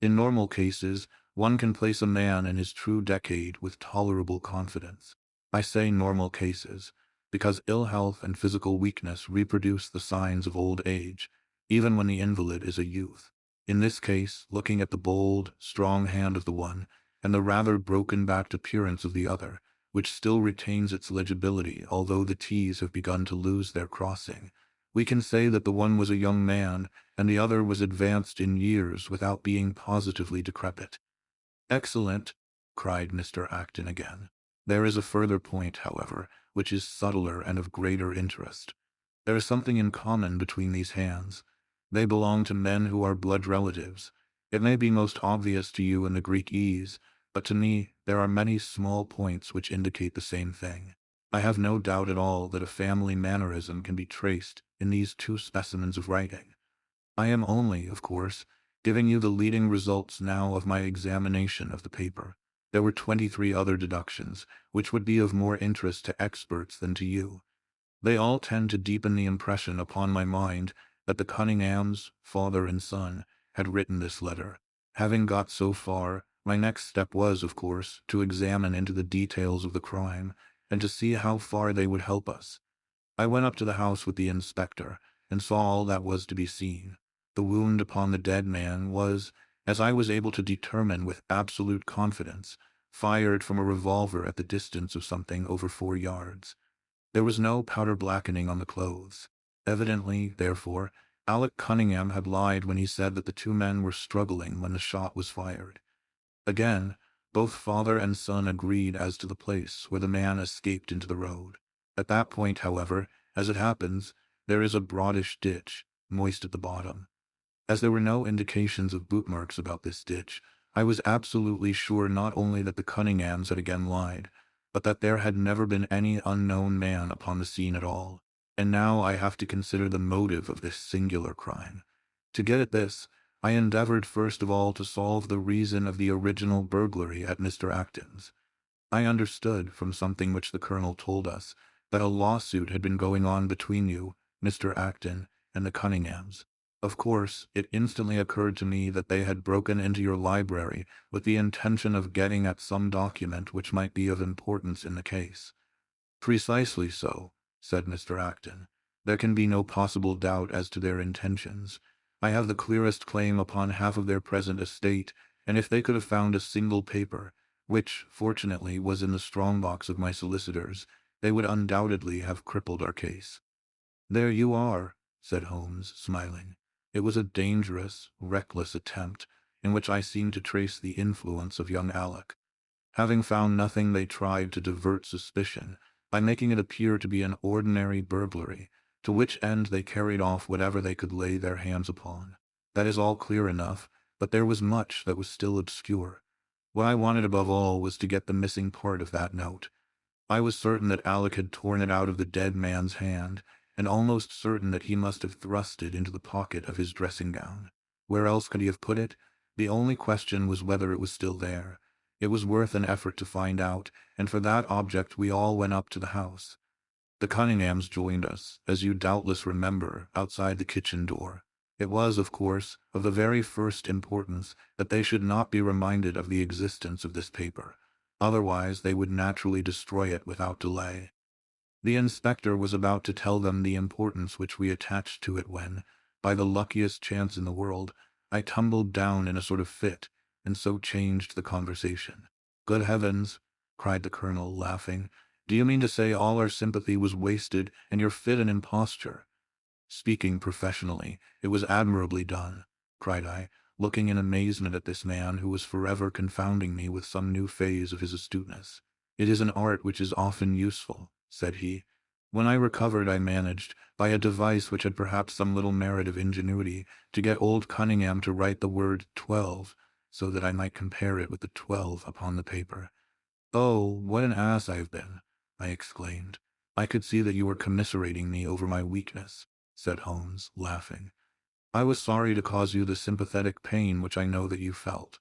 In normal cases, one can place a man in his true decade with tolerable confidence. I say normal cases, because ill health and physical weakness reproduce the signs of old age, even when the invalid is a youth. In this case, looking at the bold, strong hand of the one, and the rather broken-backed appearance of the other, which still retains its legibility although the T's have begun to lose their crossing, we can say that the one was a young man, and the other was advanced in years without being positively decrepit. Excellent, cried Mr. Acton again. There is a further point, however, which is subtler and of greater interest. There is something in common between these hands. They belong to men who are blood relatives. It may be most obvious to you in the Greek E's, but to me there are many small points which indicate the same thing. I have no doubt at all that a family mannerism can be traced in these two specimens of writing. I am only, of course, giving you the leading results now of my examination of the paper. There were 23 other deductions, which would be of more interest to experts than to you. They all tend to deepen the impression upon my mind that the Cunninghams, father and son, had written this letter. Having got so far, my next step was, of course, to examine into the details of the crime, and to see how far they would help us. I went up to the house with the inspector, and saw all that was to be seen. The wound upon the dead man was, as I was able to determine with absolute confidence, fired from a revolver at the distance of something over 4 yards. There was no powder blackening on the clothes. Evidently, therefore, Alec Cunningham had lied when he said that the two men were struggling when the shot was fired. Again, both father and son agreed as to the place where the man escaped into the road. At that point, however, as it happens, there is a broadish ditch, moist at the bottom. As there were no indications of boot marks about this ditch, I was absolutely sure not only that the Cunninghams had again lied, but that there had never been any unknown man upon the scene at all. And now I have to consider the motive of this singular crime. To get at this, I endeavored first of all to solve the reason of the original burglary at Mr. Acton's. I understood, from something which the colonel told us, that a lawsuit had been going on between you, Mr. Acton, and the Cunninghams. Of course, it instantly occurred to me that they had broken into your library with the intention of getting at some document which might be of importance in the case. Precisely so, said Mr. Acton. There can be no possible doubt as to their intentions. I have the clearest claim upon half of their present estate, and if they could have found a single paper, which, fortunately, was in the strong-box of my solicitors, they would undoubtedly have crippled our case. There you are, said Holmes, smiling. It was a dangerous, reckless attempt, in which I seemed to trace the influence of young Alec. Having found nothing, they tried to divert suspicion by making it appear to be an ordinary burglary, to which end they carried off whatever they could lay their hands upon. That is all clear enough, but there was much that was still obscure. What I wanted above all was to get the missing part of that note. I was certain that Alec had torn it out of the dead man's hand, and almost certain that he must have thrust it into the pocket of his dressing-gown. Where else could he have put it? The only question was whether it was still there. It was worth an effort to find out, and for that object we all went up to the house. The Cunninghams joined us, as you doubtless remember, outside the kitchen door. It was, of course, of the very first importance that they should not be reminded of the existence of this paper. Otherwise, they would naturally destroy it without delay. The inspector was about to tell them the importance which we attached to it when, by the luckiest chance in the world, I tumbled down in a sort of fit, and so changed the conversation. "Good heavens!" cried the colonel, laughing. "Do you mean to say all our sympathy was wasted, and your fit an imposture?" "Speaking professionally, it was admirably done," cried I, looking in amazement at this man who was forever confounding me with some new phase of his astuteness. "It is an art which is often useful," said he. "When I recovered, I managed, by a device which had perhaps some little merit of ingenuity, to get old Cunningham to write the word 12, so that I might compare it with the 12 upon the paper." "Oh, what an ass I have been!" I exclaimed. "I could see that you were commiserating me over my weakness," said Holmes, laughing. "I was sorry to cause you the sympathetic pain which I know that you felt."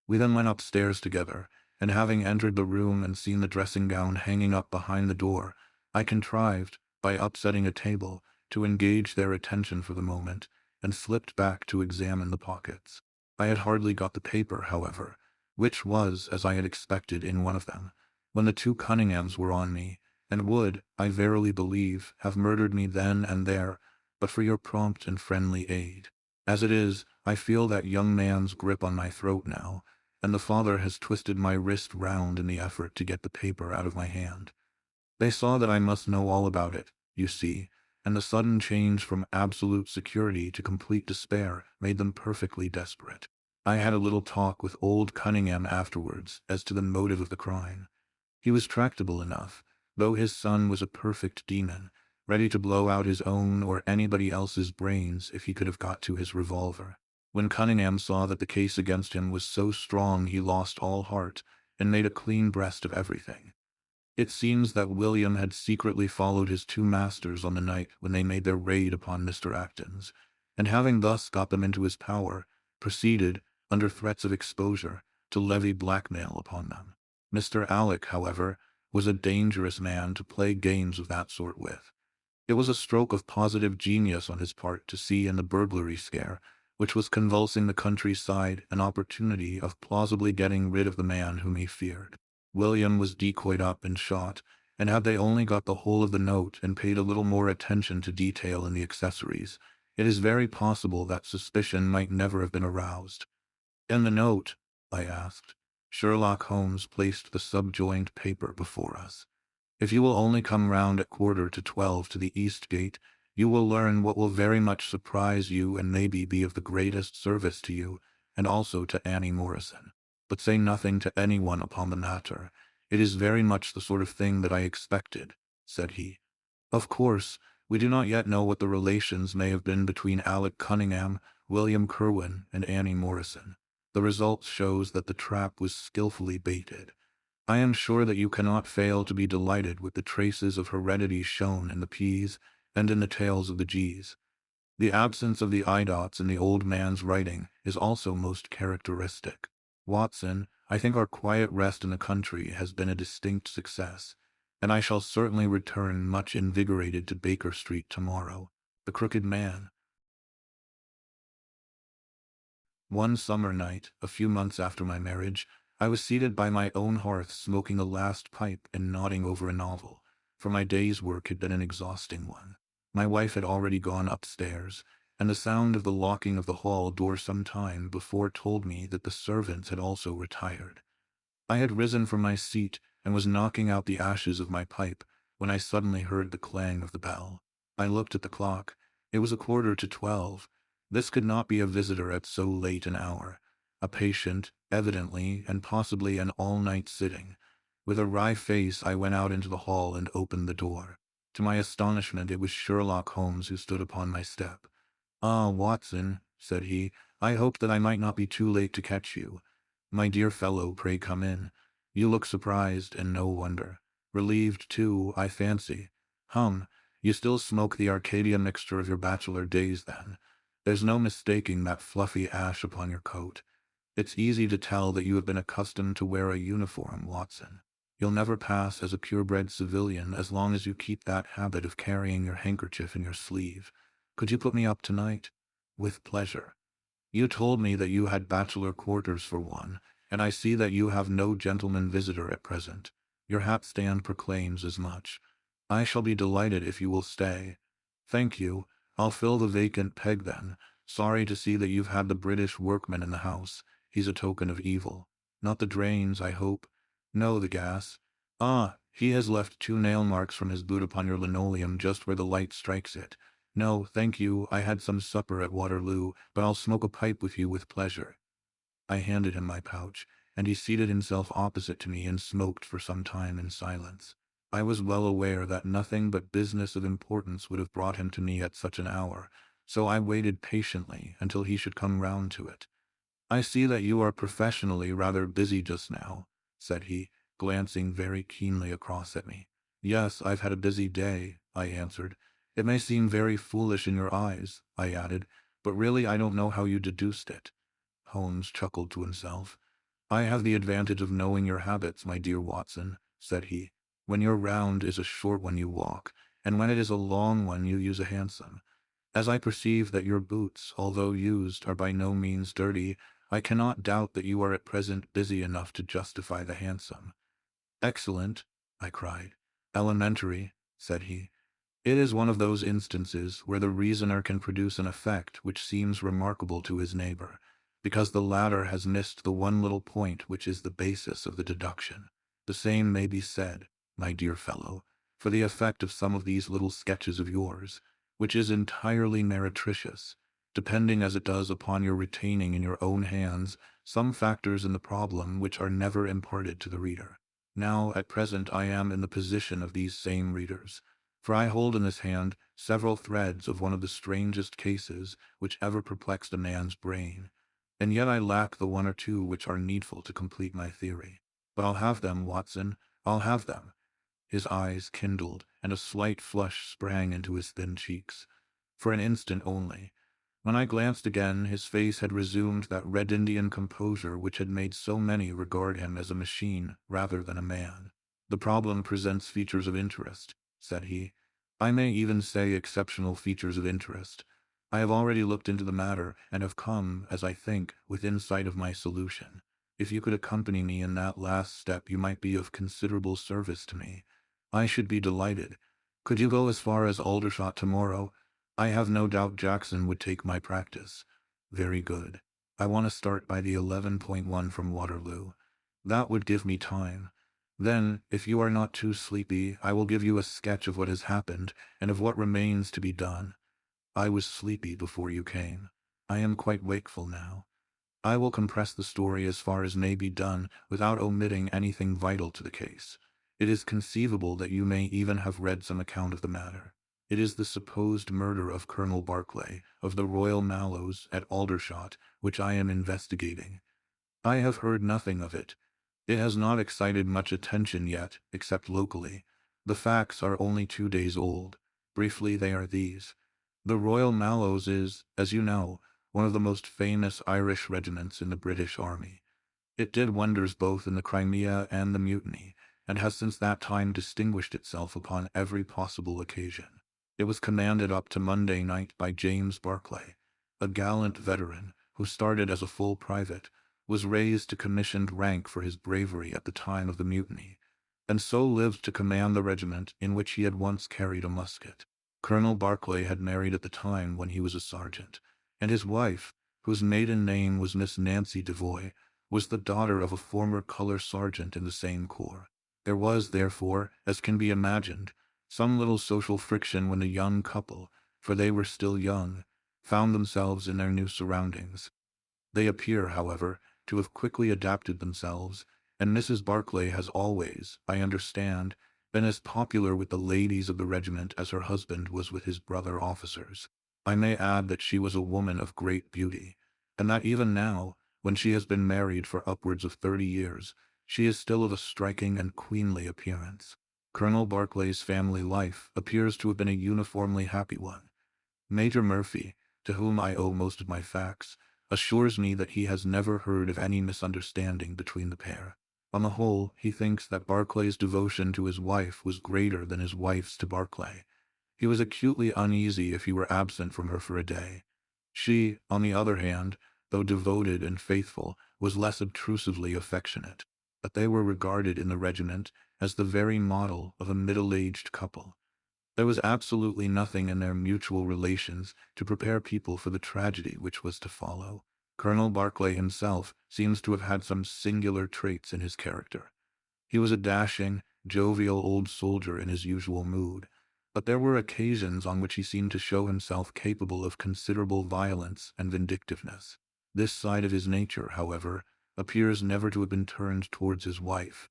We then went upstairs together, and having entered the room and seen the dressing-gown hanging up behind the door, I contrived, by upsetting a table, to engage their attention for the moment, and slipped back to examine the pockets. I had hardly got the paper, however, which was, as I had expected, in one of them, when the two Cunninghams were on me, and would, I verily believe, have murdered me then and there, but for your prompt and friendly aid. As it is, I feel that young man's grip on my throat now, and the father has twisted my wrist round in the effort to get the paper out of my hand. They saw that I must know all about it, you see, and the sudden change from absolute security to complete despair made them perfectly desperate. I had a little talk with old Cunningham afterwards as to the motive of the crime. He was tractable enough, though his son was a perfect demon, ready to blow out his own or anybody else's brains if he could have got to his revolver. When Cunningham saw that the case against him was so strong, he lost all heart, and made a clean breast of everything. It seems that William had secretly followed his two masters on the night when they made their raid upon Mr. Acton's, and having thus got them into his power, proceeded, under threats of exposure, to levy blackmail upon them. Mr. Alec, however, was a dangerous man to play games of that sort with. It was a stroke of positive genius on his part to see in the burglary scare, which was convulsing the countryside, an opportunity of plausibly getting rid of the man whom he feared. William was decoyed up and shot, and had they only got the whole of the note and paid a little more attention to detail in the accessories, it is very possible that suspicion might never have been aroused. "In the note?" I asked. Sherlock Holmes placed the subjoined paper before us. "If you will only come round at 11:45 to the East Gate, you will learn what will very much surprise you and maybe be of the greatest service to you, and also to Annie Morrison. But say nothing to anyone upon the matter. It is very much the sort of thing that I expected," said he. "Of course, we do not yet know what the relations may have been between Alec Cunningham, William Kerwin, and Annie Morrison. The result shows that the trap was skillfully baited. I am sure that you cannot fail to be delighted with the traces of heredity shown in the P's and in the tails of the G's. The absence of the I-dots in the old man's writing is also most characteristic. Watson, I think our quiet rest in the country has been a distinct success, and I shall certainly return much invigorated to Baker Street tomorrow. The Crooked Man." One summer night, a few months after my marriage, I was seated by my own hearth smoking a last pipe and nodding over a novel, for my day's work had been an exhausting one. My wife had already gone upstairs, and the sound of the locking of the hall door some time before told me that the servants had also retired. I had risen from my seat and was knocking out the ashes of my pipe when I suddenly heard the clang of the bell. I looked at the clock. It was 11:45. This could not be a visitor at so late an hour. A patient, evidently, and possibly an all-night sitting. With a wry face, I went out into the hall and opened the door. To my astonishment, it was Sherlock Holmes who stood upon my step. "Ah, Watson," said he, "I hoped that I might not be too late to catch you. My dear fellow, pray come in. You look surprised, and no wonder. Relieved, too, I fancy. You still smoke the Arcadia mixture of your bachelor days, then. There's no mistaking that fluffy ash upon your coat. It's easy to tell that you have been accustomed to wear a uniform, Watson. You'll never pass as a purebred civilian as long as you keep that habit of carrying your handkerchief in your sleeve. Could you put me up tonight?" With pleasure. You told me that you had bachelor quarters for one, and I see that you have no gentleman visitor at present. Your hat stand proclaims as much. I shall be delighted if you will stay. Thank you. I'll fill the vacant peg then. Sorry to see that you've had the British workman in the house. He's a token of evil. Not the drains, I hope. No, the gas. Ah, he has left 2 nail marks from his boot upon your linoleum just where the light strikes it. No, thank you, I had some supper at Waterloo, but I'll smoke a pipe with you with pleasure. I handed him my pouch, and he seated himself opposite to me and smoked for some time in silence. I was well aware that nothing but business of importance would have brought him to me at such an hour, so I waited patiently until he should come round to it. I see that you are professionally rather busy just now, said he, glancing very keenly across at me. Yes, I've had a busy day, I answered. It may seem very foolish in your eyes, I added, but really I don't know how you deduced it. Holmes chuckled to himself. I have the advantage of knowing your habits, my dear Watson, said he. When your round is a short one you walk, and when it is a long one you use a hansom. As I perceive that your boots, although used, are by no means dirty, I cannot doubt that you are at present busy enough to justify the hansom. Excellent, I cried. Elementary, said he. It is one of those instances where the reasoner can produce an effect which seems remarkable to his neighbor, because the latter has missed the one little point which is the basis of the deduction. The same may be said, my dear fellow, for the effect of some of these little sketches of yours, which is entirely meretricious, depending as it does upon your retaining in your own hands some factors in the problem which are never imparted to the reader. Now, at present, I am in the position of these same readers, for I hold in this hand several threads of one of the strangest cases which ever perplexed a man's brain, and yet I lack the one or two which are needful to complete my theory. But I'll have them, Watson, I'll have them. His eyes kindled, and a slight flush sprang into his thin cheeks. For an instant only. When I glanced again, his face had resumed that Red Indian composure which had made so many regard him as a machine rather than a man. The problem presents features of interest, said he. I may even say exceptional features of interest. I have already looked into the matter, and have come, as I think, within sight of my solution. If you could accompany me in that last step, you might be of considerable service to me. I should be delighted. Could you go as far as Aldershot tomorrow? I have no doubt Jackson would take my practice. Very good. I want to start by the 11.1 from Waterloo. That would give me time. Then, if you are not too sleepy, I will give you a sketch of what has happened and of what remains to be done. I was sleepy before you came. I am quite wakeful now. I will compress the story as far as may be done without omitting anything vital to the case. It is conceivable that you may even have read some account of the matter. It is the supposed murder of Colonel Barclay, of the Royal Mallows, at Aldershot, which I am investigating. I have heard nothing of it. It has not excited much attention yet, except locally. The facts are only 2 days old. Briefly, they are these. The Royal Mallows is, as you know, one of the most famous Irish regiments in the British Army. It did wonders both in the Crimea and the Mutiny, and has since that time distinguished itself upon every possible occasion. It was commanded up to Monday night by James Barclay, a gallant veteran who started as a full private, was raised to commissioned rank for his bravery at the time of the mutiny, and so lived to command the regiment in which he had once carried a musket. Colonel Barclay had married at the time when he was a sergeant, and his wife, whose maiden name was Miss Nancy Devoy, was the daughter of a former color sergeant in the same corps. There was, therefore, as can be imagined, some little social friction when the young couple, for they were still young, found themselves in their new surroundings. They appear, however, to have quickly adapted themselves, and Mrs. Barclay has always, I understand, been as popular with the ladies of the regiment as her husband was with his brother officers. I may add that she was a woman of great beauty, and that even now, when she has been married for upwards of 30 years, she is still of a striking and queenly appearance. Colonel Barclay's family life appears to have been a uniformly happy one. Major Murphy, to whom I owe most of my facts, assures me that he has never heard of any misunderstanding between the pair. On the whole, he thinks that Barclay's devotion to his wife was greater than his wife's to Barclay. He was acutely uneasy if he were absent from her for a day. She, on the other hand, though devoted and faithful, was less obtrusively affectionate. But they were regarded in the regiment as the very model of a middle-aged couple. There was absolutely nothing in their mutual relations to prepare people for the tragedy which was to follow. Colonel Barclay himself seems to have had some singular traits in his character. He was a dashing, jovial old soldier in his usual mood, but there were occasions on which he seemed to show himself capable of considerable violence and vindictiveness. This side of his nature, however, appears never to have been turned towards his wife.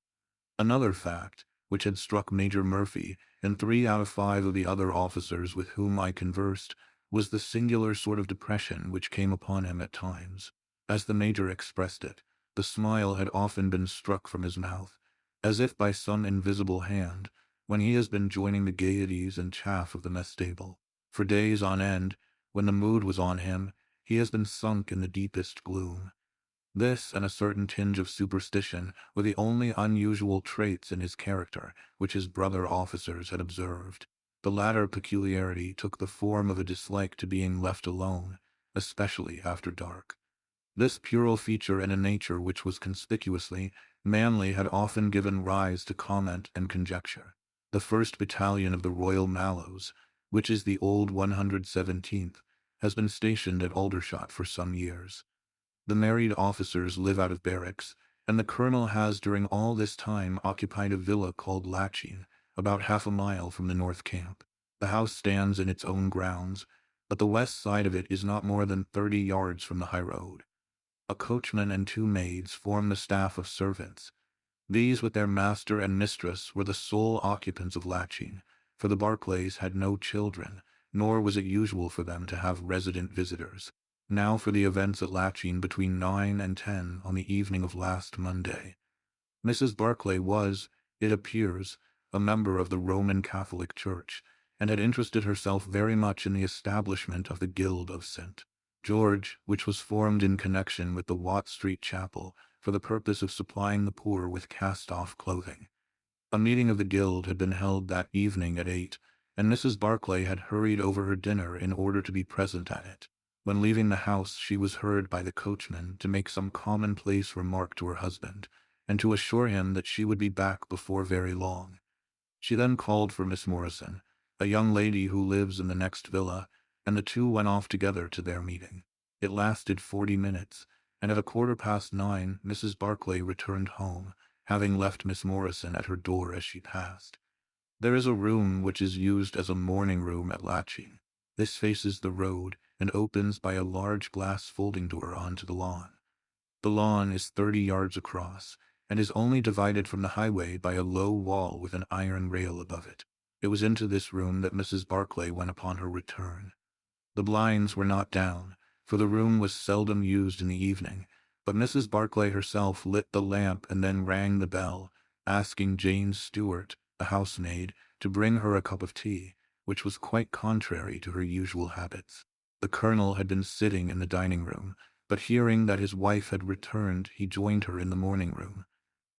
Another fact, which had struck Major Murphy and 3 out of 5 of the other officers with whom I conversed, was the singular sort of depression which came upon him at times. As the Major expressed it, the smile had often been struck from his mouth, as if by some invisible hand, when he has been joining the gaieties and chaff of the mess table. For days on end, when the mood was on him, he has been sunk in the deepest gloom. This and a certain tinge of superstition were the only unusual traits in his character which his brother officers had observed. The latter peculiarity took the form of a dislike to being left alone, especially after dark. This puerile feature in a nature which was conspicuously manly had often given rise to comment and conjecture. The 1st Battalion of the Royal Mallows, which is the old 117th, has been stationed at Aldershot for some years. The married officers live out of barracks, and the colonel has during all this time occupied a villa called Latching, about half a mile from the North Camp. The house stands in its own grounds, but the west side of it is not more than 30 yards from the high road. A coachman and 2 maids form the staff of servants. These, with their master and mistress, were the sole occupants of Latching, for the Barclays had no children, nor was it usual for them to have resident visitors. Now for the events at Latching between 9 and 10 on the evening of last Monday. Mrs. Barclay was, it appears, a member of the Roman Catholic Church, and had interested herself very much in the establishment of the Guild of St. George, which was formed in connection with the Watt Street Chapel for the purpose of supplying the poor with cast-off clothing. A meeting of the Guild had been held that evening at 8, and Mrs. Barclay had hurried over her dinner in order to be present at it. When leaving the house, she was heard by the coachman to make some commonplace remark to her husband, and to assure him that she would be back before very long. She then called for Miss Morrison, a young lady who lives in the next villa, and the two went off together to their meeting. It lasted 40 minutes, and at 9:15 Mrs. Barclay returned home, having left Miss Morrison at her door as she passed. There is a room which is used as a morning room at Latching. This faces the road and opens by a large glass folding door onto the lawn. The lawn is 30 yards across and is only divided from the highway by a low wall with an iron rail above it. It was into this room that Mrs. Barclay went upon her return. The blinds were not down, for the room was seldom used in the evening, but Mrs. Barclay herself lit the lamp and then rang the bell, asking Jane Stewart, a housemaid, to bring her a cup of tea, which was quite contrary to her usual habits. The colonel had been sitting in the dining room, but hearing that his wife had returned, he joined her in the morning room.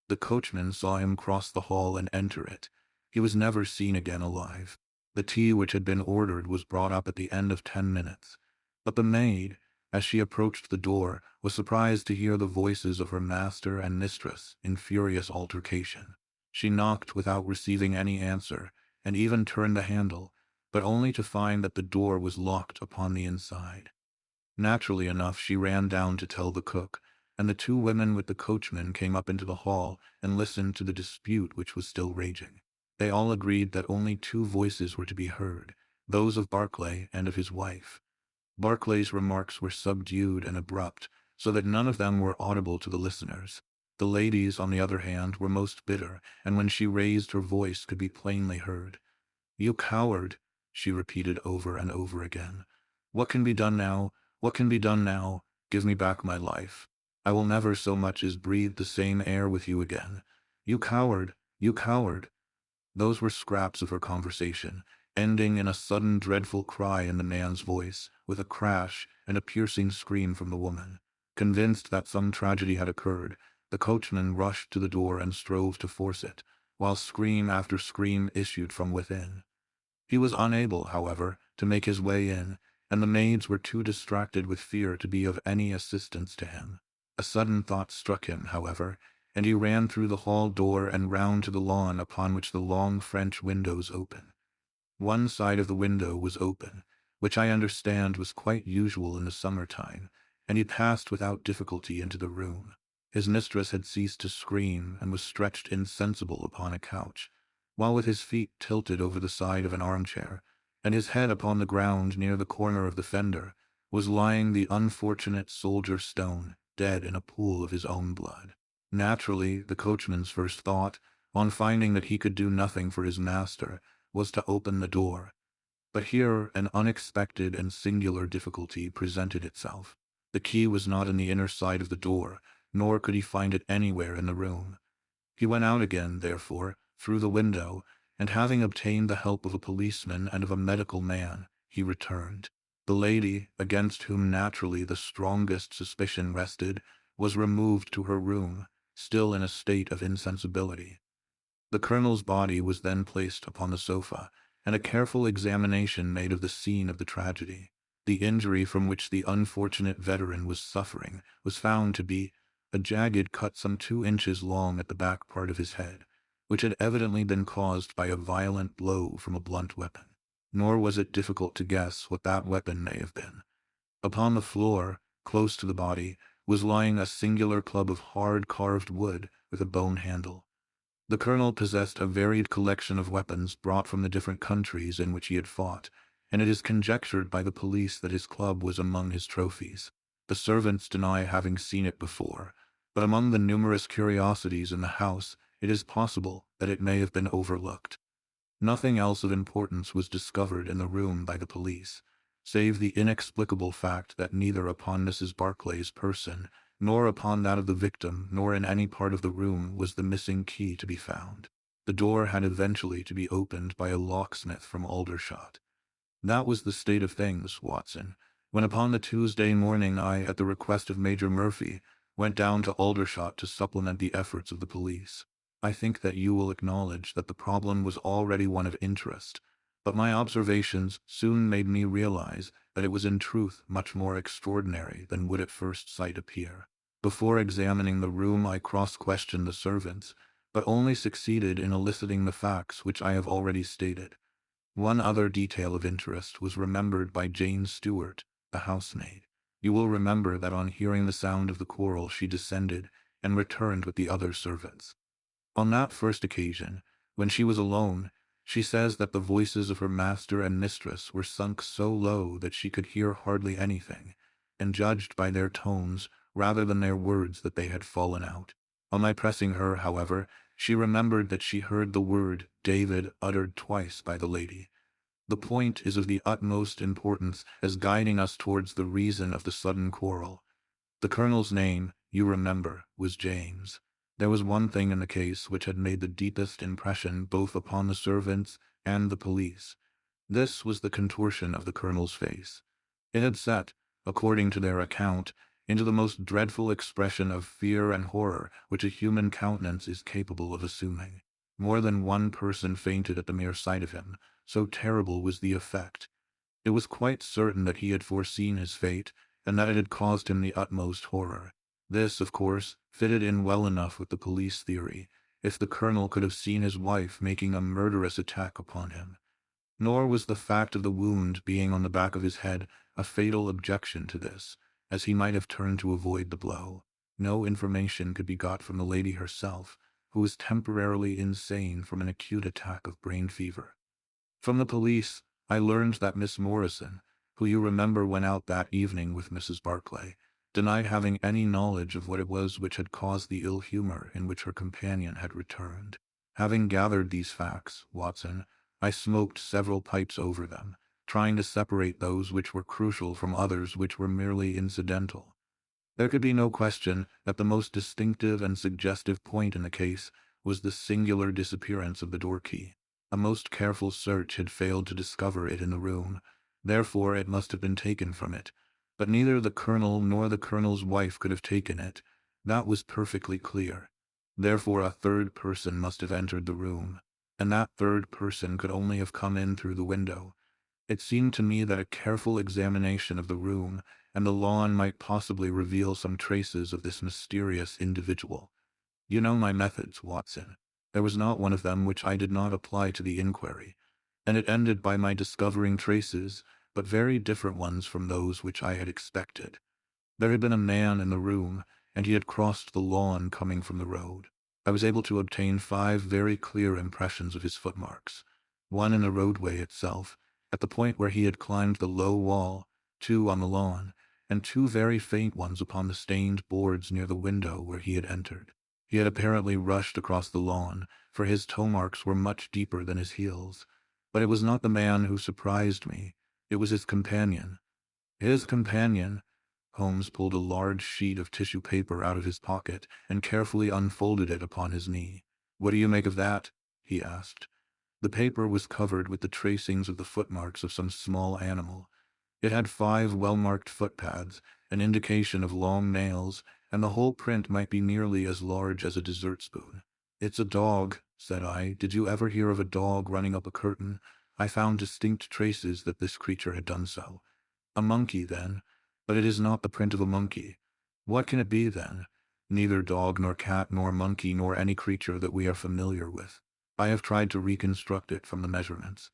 The coachman saw him cross the hall and enter it. He was never seen again alive. The tea which had been ordered was brought up at the end of 10 minutes, but the maid, as she approached the door, was surprised to hear the voices of her master and mistress in furious altercation. She knocked without receiving any answer, and even turned the handle, but only to find that the door was locked upon the inside. Naturally enough, she ran down to tell the cook, and the 2 women with the coachman came up into the hall and listened to the dispute which was still raging. They all agreed that only 2 voices were to be heard, those of Barclay and of his wife. Barclay's remarks were subdued and abrupt, so that none of them were audible to the listeners. The ladies, on the other hand, were most bitter, and when she raised her voice could be plainly heard. "You coward," she repeated over and over again. "What can be done now? What can be done now? Give me back my life. I will never so much as breathe the same air with you again. You coward! You coward!" Those were scraps of her conversation, ending in a sudden dreadful cry in the man's voice, with a crash and a piercing scream from the woman. Convinced that some tragedy had occurred, the coachman rushed to the door and strove to force it, while scream after scream issued from within. He was unable, however, to make his way in, and the maids were too distracted with fear to be of any assistance to him. A sudden thought struck him, however, and he ran through the hall door and round to the lawn upon which the long French windows open. One side of the window was open, which I understand was quite usual in the summer-time, and he passed without difficulty into the room. His mistress had ceased to scream and was stretched insensible upon a couch, while with his feet tilted over the side of an armchair, and his head upon the ground near the corner of the fender, was lying the unfortunate soldier Stone, dead in a pool of his own blood. Naturally, the coachman's first thought, on finding that he could do nothing for his master, was to open the door. But here an unexpected and singular difficulty presented itself. The key was not in the inner side of the door, nor could he find it anywhere in the room. He went out again, therefore, through the window, and having obtained the help of a policeman and of a medical man, he returned. The lady, against whom naturally the strongest suspicion rested, was removed to her room, still in a state of insensibility. The colonel's body was then placed upon the sofa, and a careful examination made of the scene of the tragedy. The injury from which the unfortunate veteran was suffering was found to be a jagged cut some 2 inches long at the back part of his head, which had evidently been caused by a violent blow from a blunt weapon. Nor was it difficult to guess what that weapon may have been. Upon the floor, close to the body, was lying a singular club of hard carved wood with a bone handle. The colonel possessed a varied collection of weapons brought from the different countries in which he had fought, and it is conjectured by the police that his club was among his trophies. The servants deny having seen it before, but among the numerous curiosities in the house, it is possible that it may have been overlooked. Nothing else of importance was discovered in the room by the police, save the inexplicable fact that neither upon Mrs. Barclay's person, nor upon that of the victim, nor in any part of the room was the missing key to be found. The door had eventually to be opened by a locksmith from Aldershot. That was the state of things, Watson, when upon the Tuesday morning I, at the request of Major Murphy, went down to Aldershot to supplement the efforts of the police. I think that you will acknowledge that the problem was already one of interest, but my observations soon made me realize that it was in truth much more extraordinary than would at first sight appear. Before examining the room I cross-questioned the servants, but only succeeded in eliciting the facts which I have already stated. One other detail of interest was remembered by Jane Stewart, the housemaid. You will remember that on hearing the sound of the quarrel she descended and returned with the other servants. On that first occasion, when she was alone, she says that the voices of her master and mistress were sunk so low that she could hear hardly anything, and judged by their tones rather than their words that they had fallen out. On my pressing her, however, she remembered that she heard the word David uttered twice by the lady. The point is of the utmost importance as guiding us towards the reason of the sudden quarrel. The colonel's name, you remember, was James. There was one thing in the case which had made the deepest impression both upon the servants and the police. This was the contortion of the colonel's face. It had set, according to their account, into the most dreadful expression of fear and horror which a human countenance is capable of assuming. More than one person fainted at the mere sight of him, so terrible was the effect. It was quite certain that he had foreseen his fate, and that it had caused him the utmost horror. This, of course, fitted in well enough with the police theory, if the colonel could have seen his wife making a murderous attack upon him. Nor was the fact of the wound being on the back of his head a fatal objection to this, as he might have turned to avoid the blow. No information could be got from the lady herself, who was temporarily insane from an acute attack of brain fever. From the police, I learned that Miss Morrison, who you remember went out that evening with Mrs. Barclay, denied having any knowledge of what it was which had caused the ill humor in which her companion had returned. Having gathered these facts, Watson, I smoked several pipes over them, trying to separate those which were crucial from others which were merely incidental. There could be no question that the most distinctive and suggestive point in the case was the singular disappearance of the door key. A most careful search had failed to discover it in the room, therefore it must have been taken from it. But neither the colonel nor the colonel's wife could have taken it. That was perfectly clear. Therefore a third person must have entered the room, and that third person could only have come in through the window. It seemed to me that a careful examination of the room and the lawn might possibly reveal some traces of this mysterious individual. You know my methods, Watson. There was not one of them which I did not apply to the inquiry, and it ended by my discovering traces, but very different ones from those which I had expected. There had been a man in the room, and he had crossed the lawn coming from the road. I was able to obtain 5 very clear impressions of his footmarks, one in the roadway itself, at the point where he had climbed the low wall, 2 on the lawn, and 2 very faint ones upon the stained boards near the window where he had entered. He had apparently rushed across the lawn, for his toe marks were much deeper than his heels. But it was not the man who surprised me. It was his companion. His companion. Holmes pulled a large sheet of tissue paper out of his pocket and carefully unfolded it upon his knee. "What do you make of that?" he asked. The paper was covered with the tracings of the footmarks of some small animal. It had 5 well-marked footpads, an indication of long nails, and the whole print might be nearly as large as a dessert spoon. "It's a dog," said I. "Did you ever hear of a dog running up a curtain?" I found distinct traces that this creature had done so. "A monkey, then. But it is not the print of a monkey. What can it be, then? Neither dog nor cat nor monkey nor any creature that we are familiar with. I have tried to reconstruct it from the measurements.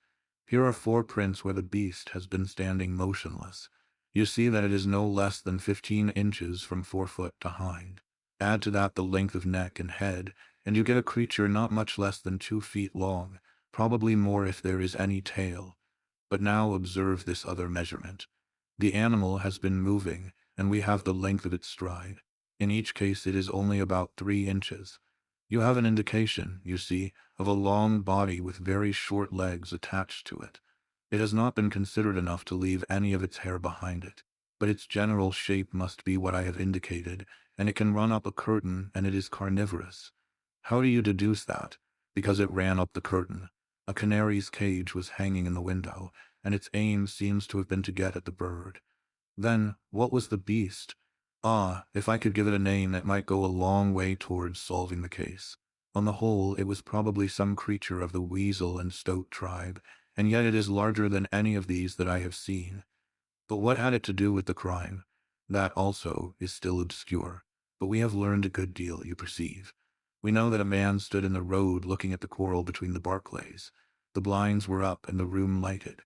Here are 4 prints where the beast has been standing motionless. You see that it is no less than 15 inches from forefoot to hind. Add to that the length of neck and head, and you get a creature not much less than 2 feet long, probably more if there is any tail. But now observe this other measurement. The animal has been moving, and we have the length of its stride. In each case it is only about 3 inches. You have an indication, you see, of a long body with very short legs attached to it. It has not been considered enough to leave any of its hair behind it, but its general shape must be what I have indicated, and it can run up a curtain, and it is carnivorous. How do you deduce that? Because it ran up the curtain. A canary's cage was hanging in the window, and its aim seems to have been to get at the bird. Then, what was the beast? Ah, if I could give it a name, that might go a long way towards solving the case. On the whole, it was probably some creature of the weasel and stoat tribe, and yet it is larger than any of these that I have seen. But what had it to do with the crime? That also is still obscure, but we have learned a good deal, you perceive. We know that a man stood in the road looking at the quarrel between the Barclays. The blinds were up and the room lighted.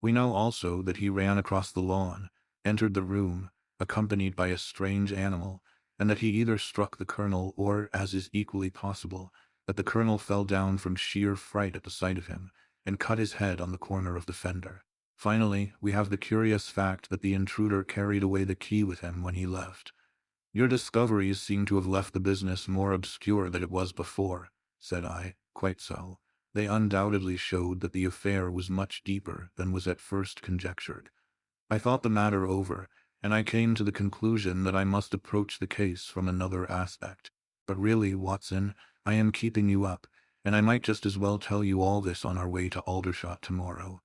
We know also that he ran across the lawn, entered the room, accompanied by a strange animal, and that he either struck the colonel or, as is equally possible, that the colonel fell down from sheer fright at the sight of him, and cut his head on the corner of the fender. Finally, we have the curious fact that the intruder carried away the key with him when he left. Your discoveries seem to have left the business more obscure than it was before, said I. Quite so. They undoubtedly showed that the affair was much deeper than was at first conjectured. I thought the matter over, and I came to the conclusion that I must approach the case from another aspect. But really, Watson, I am keeping you up, and I might just as well tell you all this on our way to Aldershot tomorrow.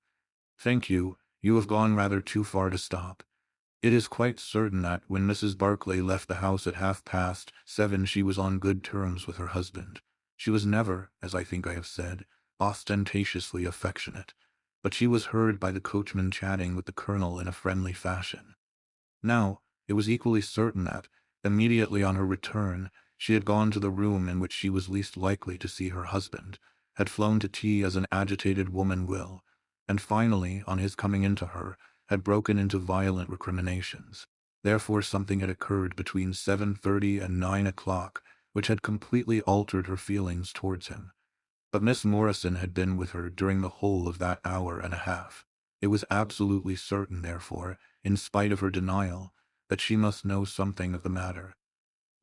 Thank you. You have gone rather too far to stop. It is quite certain that when Mrs. Barclay left the house at 7:30 she was on good terms with her husband. She was never, as I think I have said, ostentatiously affectionate, but she was heard by the coachman chatting with the colonel in a friendly fashion. Now, it was equally certain that, immediately on her return, she had gone to the room in which she was least likely to see her husband, had flown to tea as an agitated woman will, and finally, on his coming into her, had broken into violent recriminations. Therefore something had occurred between 7:30 and 9 o'clock, which had completely altered her feelings towards him. But Miss Morrison had been with her during the whole of that hour and a half. It was absolutely certain, therefore, in spite of her denial, that she must know something of the matter.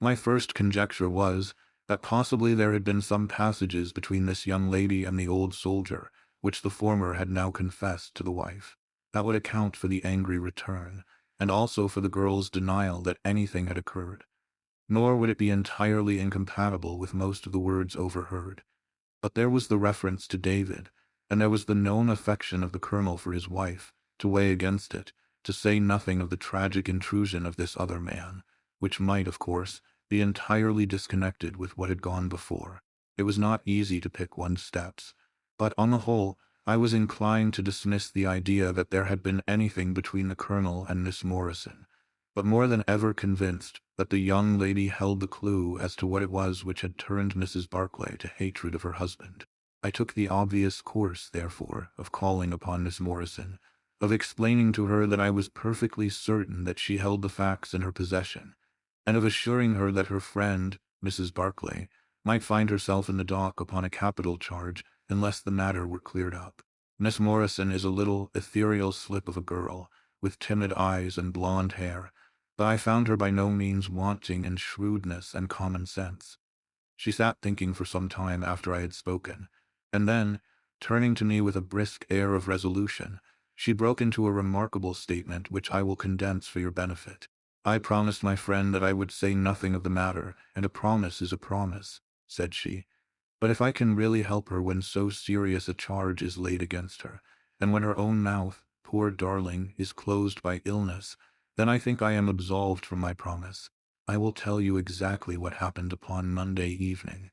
My first conjecture was that possibly there had been some passages between this young lady and the old soldier, which the former had now confessed to the wife. That would account for the angry return, and also for the girl's denial that anything had occurred. Nor would it be entirely incompatible with most of the words overheard. But there was the reference to David, and there was the known affection of the colonel for his wife, to weigh against it, to say nothing of the tragic intrusion of this other man, which might, of course, be entirely disconnected with what had gone before. It was not easy to pick one's steps, but on the whole, I was inclined to dismiss the idea that there had been anything between the Colonel and Miss Morrison, but more than ever convinced that the young lady held the clue as to what it was which had turned Mrs. Barclay to hatred of her husband. I took the obvious course, therefore, of calling upon Miss Morrison, of explaining to her that I was perfectly certain that she held the facts in her possession, and of assuring her that her friend, Mrs. Barclay, might find herself in the dock upon a capital charge unless the matter were cleared up. Miss Morrison is a little ethereal slip of a girl, with timid eyes and blonde hair, but I found her by no means wanting in shrewdness and common sense. She sat thinking for some time after I had spoken, and then, turning to me with a brisk air of resolution, she broke into a remarkable statement which I will condense for your benefit. "I promised my friend that I would say nothing of the matter, and a promise is a promise," said she. "But if I can really help her when so serious a charge is laid against her, and when her own mouth, poor darling, is closed by illness, then I think I am absolved from my promise. I will tell you exactly what happened upon Monday evening.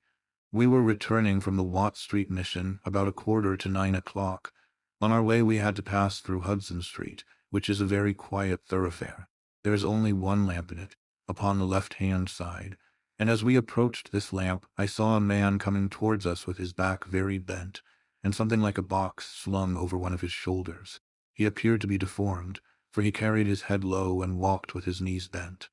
We were returning from the Watt Street mission about 8:45. On our way we had to pass through Hudson Street, which is a very quiet thoroughfare. There is only one lamp in it, upon the left-hand side, and as we approached this lamp I saw a man coming towards us with his back very bent, and something like a box slung over one of his shoulders. He appeared to be deformed, for he carried his head low and walked with his knees bent.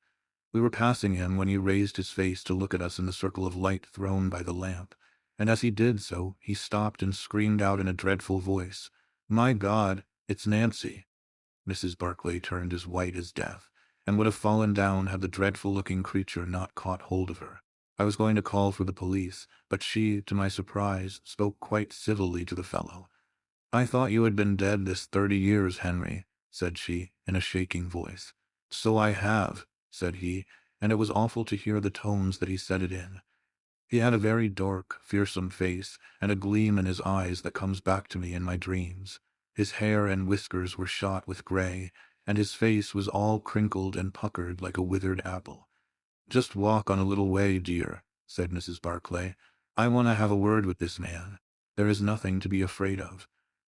We were passing him when he raised his face to look at us in the circle of light thrown by the lamp, and as he did so, he stopped and screamed out in a dreadful voice, "My God, it's Nancy!" Mrs. Barclay turned as white as death, and would have fallen down had the dreadful-looking creature not caught hold of her. I was going to call for the police, but she, to my surprise, spoke quite civilly to the fellow. "I thought you had been dead this 30 years, Henry," said she, in a shaking voice. "So I have," said he, and it was awful to hear the tones that he said it in. He had a very dark, fearsome face, and a gleam in his eyes that comes back to me in my dreams. His hair and whiskers were shot with gray, and his face was all crinkled and puckered like a withered apple. "Just walk on a little way, dear," said Mrs. Barclay. "I want to have a word with this man. There is nothing to be afraid of."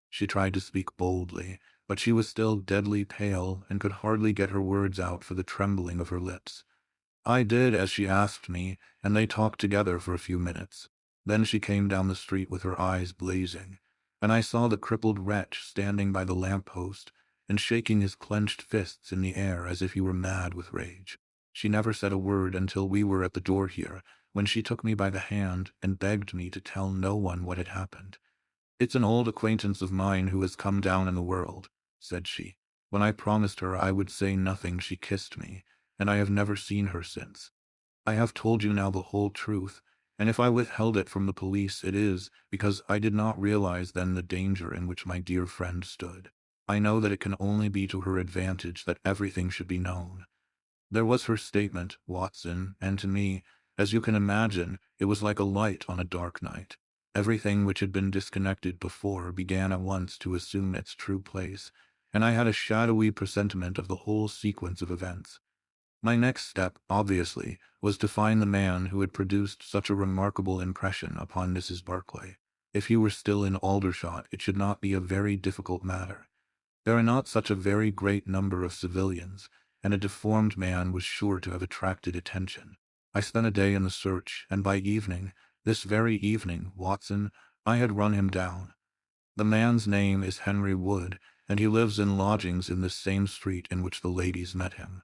She tried to speak boldly, but she was still deadly pale and could hardly get her words out for the trembling of her lips. I did as she asked me, and they talked together for a few minutes. Then she came down the street with her eyes blazing, and I saw the crippled wretch standing by the lamp-post and shaking his clenched fists in the air as if he were mad with rage. She never said a word until we were at the door here, when she took me by the hand and begged me to tell no one what had happened. "It's an old acquaintance of mine who has come down in the world," said she. "When I promised her I would say nothing, she kissed me, and I have never seen her since. I have told you now the whole truth, and if I withheld it from the police it is because I did not realize then the danger in which my dear friend stood. I know that it can only be to her advantage that everything should be known. There was her statement, Watson, and to me, as you can imagine, it was like a light on a dark night. Everything which had been disconnected before began at once to assume its true place, and I had a shadowy presentiment of the whole sequence of events. My next step, obviously, was to find the man who had produced such a remarkable impression upon Mrs. Barclay. If he were still in Aldershot, it should not be a very difficult matter. There are not such a very great number of civilians, and a deformed man was sure to have attracted attention. I spent a day in the search, and by evening, this very evening, Watson, I had run him down. The man's name is Henry Wood, and he lives in lodgings in this same street in which the ladies met him.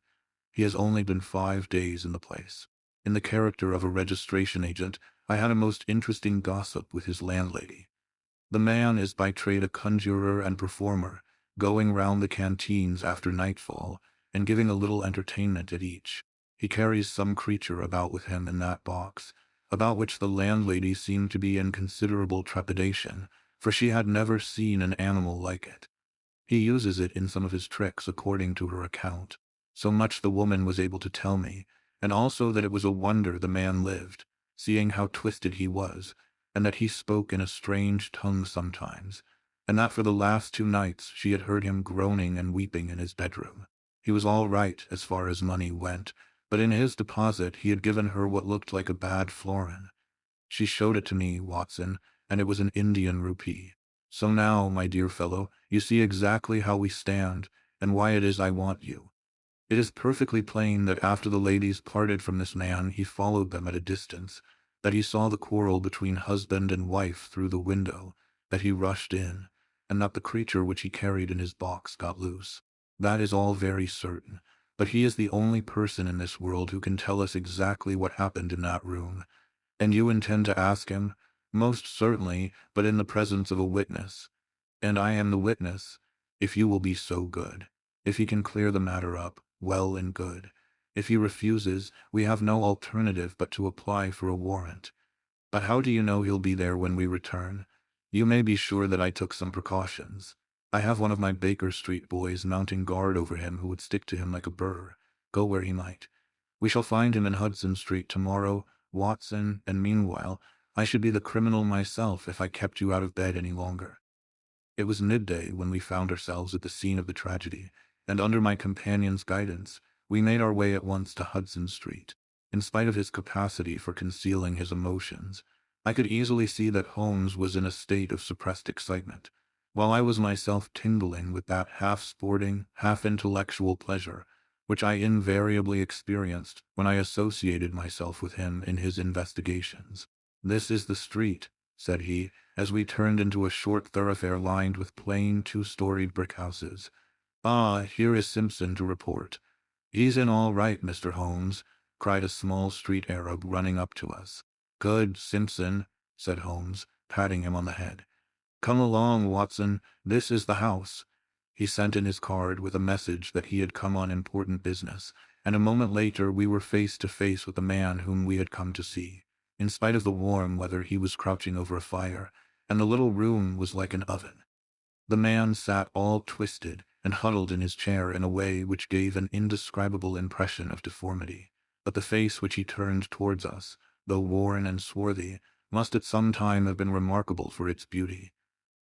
He has only been 5 days in the place. In the character of a registration agent, I had a most interesting gossip with his landlady. The man is by trade a conjurer and performer, going round the canteens after nightfall, and giving a little entertainment at each. He carries some creature about with him in that box, about which the landlady seemed to be in considerable trepidation, for she had never seen an animal like it. He uses it in some of his tricks according to her account. So much the woman was able to tell me, and also that it was a wonder the man lived, seeing how twisted he was, and that he spoke in a strange tongue sometimes, and that for the last 2 nights she had heard him groaning and weeping in his bedroom. He was all right as far as money went, but in his deposit he had given her what looked like a bad florin. She showed it to me, Watson, and it was an Indian rupee. So now, my dear fellow, you see exactly how we stand, and why it is I want you. It is perfectly plain that after the ladies parted from this man, he followed them at a distance, that he saw the quarrel between husband and wife through the window, that he rushed in, and that the creature which he carried in his box got loose. That is all very certain, but he is the only person in this world who can tell us exactly what happened in that room. And you intend to ask him? Most certainly, but in the presence of a witness. And I am the witness, if you will be so good. If he can clear the matter up, well and good. If he refuses, we have no alternative but to apply for a warrant. But how do you know he'll be there when we return? You may be sure that I took some precautions. I have one of my Baker Street boys mounting guard over him who would stick to him like a burr, go where he might. We shall find him in Hudson Street tomorrow, Watson, and meanwhile, I should be the criminal myself if I kept you out of bed any longer. It was midday when we found ourselves at the scene of the tragedy, and under my companion's guidance, we made our way at once to Hudson Street. In spite of his capacity for concealing his emotions, I could easily see that Holmes was in a state of suppressed excitement, while I was myself tingling with that half-sporting, half-intellectual pleasure which I invariably experienced when I associated myself with him in his investigations. "This is the street," said he, as we turned into a short thoroughfare lined with plain two-storied brick houses. "Ah, here is Simpson to report." "He's in all right, Mr. Holmes," cried a small street Arab running up to us. "Good, Simpson," said Holmes, patting him on the head. "Come along, Watson, this is the house." He sent in his card with a message that he had come on important business, and a moment later we were face to face with the man whom we had come to see. In spite of the warm weather, he was crouching over a fire, and the little room was like an oven. The man sat all twisted and huddled in his chair in a way which gave an indescribable impression of deformity. But the face which he turned towards us, though worn and swarthy, must at some time have been remarkable for its beauty.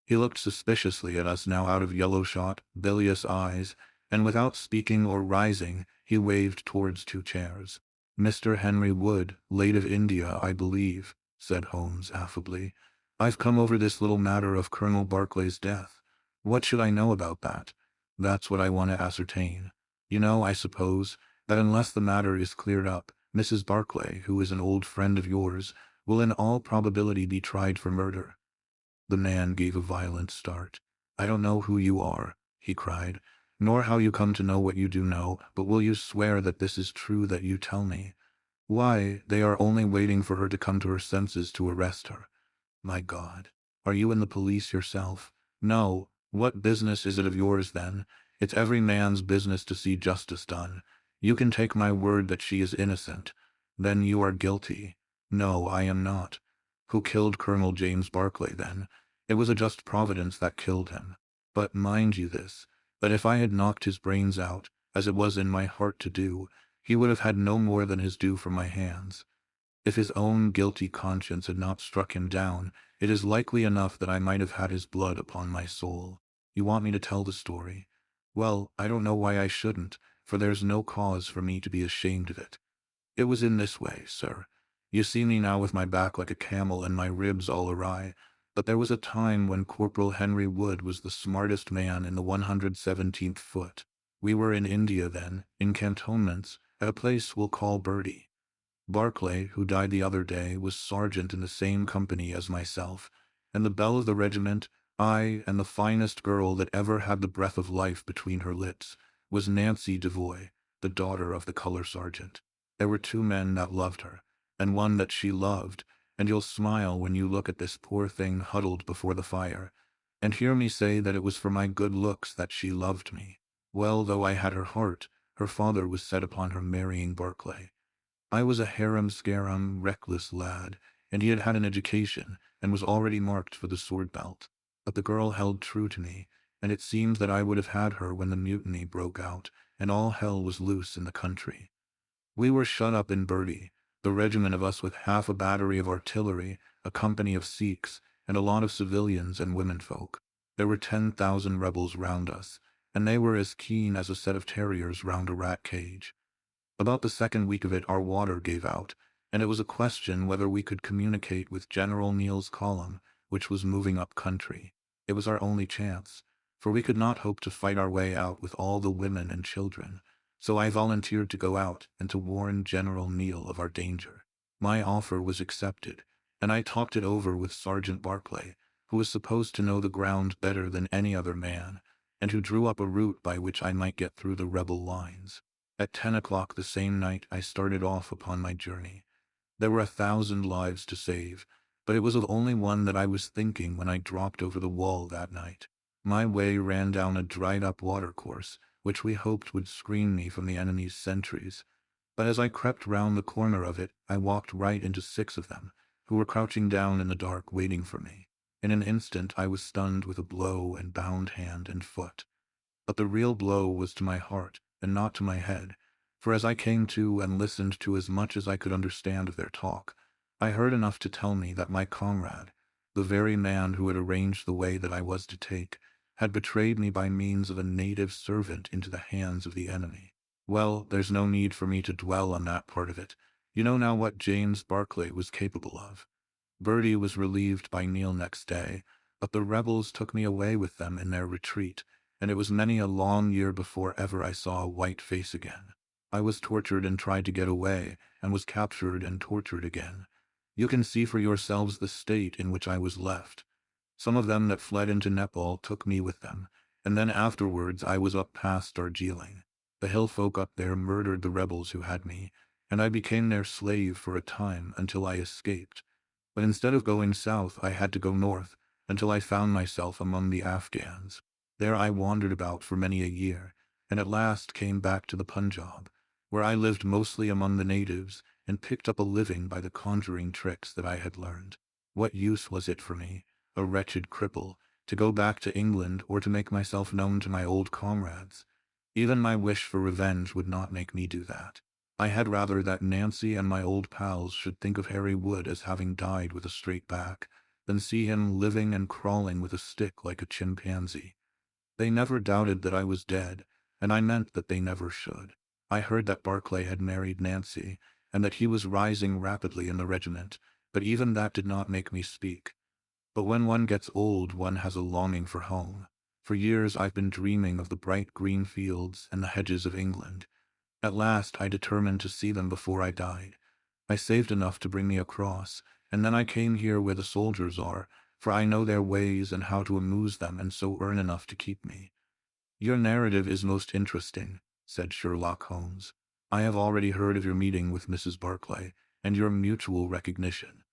He looked suspiciously at us now out of yellow-shot, bilious eyes, and without speaking or rising, he waved towards two chairs. "Mr. Henry Wood, late of India, I believe," said Holmes affably. "I've come over this little matter of Colonel Barclay's death. What should I know about that? That's what I want to ascertain. You know, I suppose, that unless the matter is cleared up, Mrs. Barclay, who is an old friend of yours, will in all probability be tried for murder." The man gave a violent start. "I don't know who you are," he cried, "nor how you come to know what you do know, but will you swear that this is true that you tell me? Why, they are only waiting for her to come to her senses to arrest her. My God, are you in the police yourself? No. What business is it of yours then? It's every man's business to see justice done. You can take my word that she is innocent. Then you are guilty. No, I am not. Who killed Colonel James Barclay then? It was a just providence that killed him. But mind you this, that if I had knocked his brains out, as it was in my heart to do, he would have had no more than his due from my hands. If his own guilty conscience had not struck him down, it is likely enough that I might have had his blood upon my soul. You want me to tell the story? Well, I don't know why I shouldn't, for there's no cause for me to be ashamed of it. It was in this way, sir. You see me now with my back like a camel and my ribs all awry, but there was a time when Corporal Henry Wood was the smartest man in the 117th Foot. We were in India then, in cantonments, at a place we'll call Birdie. Barclay, who died the other day, was sergeant in the same company as myself, and the belle of the regiment, I, and the finest girl that ever had the breath of life between her lips, was Nancy Devoy, the daughter of the color sergeant. There were two men that loved her, and one that she loved, and you'll smile when you look at this poor thing huddled before the fire, and hear me say that it was for my good looks that she loved me. Well, though I had her heart, her father was set upon her marrying Barclay. I was a harum-scarum, reckless lad, and he had had an education, and was already marked for the sword belt. But the girl held true to me, and it seems that I would have had her when the mutiny broke out, and all hell was loose in the country. We were shut up in Birdie, the regiment of us with half a battery of artillery, a company of Sikhs, and a lot of civilians and womenfolk. There were 10,000 rebels round us, and they were as keen as a set of terriers round a rat cage. About the second week of it our water gave out, and it was a question whether we could communicate with General Neal's column, which was moving up country. It was our only chance, for we could not hope to fight our way out with all the women and children, so I volunteered to go out and to warn General Neil of our danger. My offer was accepted, and I talked it over with Sergeant Barclay, who was supposed to know the ground better than any other man, and who drew up a route by which I might get through the rebel lines. At 10 o'clock the same night I started off upon my journey. There were 1,000 lives to save, but it was of only one that I was thinking when I dropped over the wall that night. My way ran down a dried-up watercourse, which we hoped would screen me from the enemy's sentries. But as I crept round the corner of it, I walked right into 6 of them, who were crouching down in the dark waiting for me. In an instant I was stunned with a blow and bound hand and foot. But the real blow was to my heart, and not to my head, for as I came to and listened to as much as I could understand of their talk, I heard enough to tell me that my comrade, the very man who had arranged the way that I was to take, had betrayed me by means of a native servant into the hands of the enemy. Well, there's no need for me to dwell on that part of it. You know now what James Barclay was capable of. Bertie was relieved by Neil next day, but the rebels took me away with them in their retreat, and it was many a long year before ever I saw a white face again. I was tortured and tried to get away, and was captured and tortured again. You can see for yourselves the state in which I was left. Some of them that fled into Nepal took me with them, and then afterwards I was up past Darjeeling. The hill folk up there murdered the rebels who had me, and I became their slave for a time until I escaped. But instead of going south, I had to go north, until I found myself among the Afghans. There I wandered about for many a year, and at last came back to the Punjab, where I lived mostly among the natives, and picked up a living by the conjuring tricks that I had learned. What use was it for me, a wretched cripple, to go back to England or to make myself known to my old comrades? Even my wish for revenge would not make me do that. I had rather that Nancy and my old pals should think of Harry Wood as having died with a straight back, than see him living and crawling with a stick like a chimpanzee. They never doubted that I was dead, and I meant that they never should. I heard that Barclay had married Nancy, and that he was rising rapidly in the regiment, but even that did not make me speak. But when one gets old, one has a longing for home. For years I've been dreaming of the bright green fields and the hedges of England. At last I determined to see them before I died. I saved enough to bring me across, and then I came here where the soldiers are, for I know their ways and how to amuse them and so earn enough to keep me. Your narrative is most interesting, said Sherlock Holmes. I have already heard of your meeting with Mrs. Barclay, and your mutual recognition.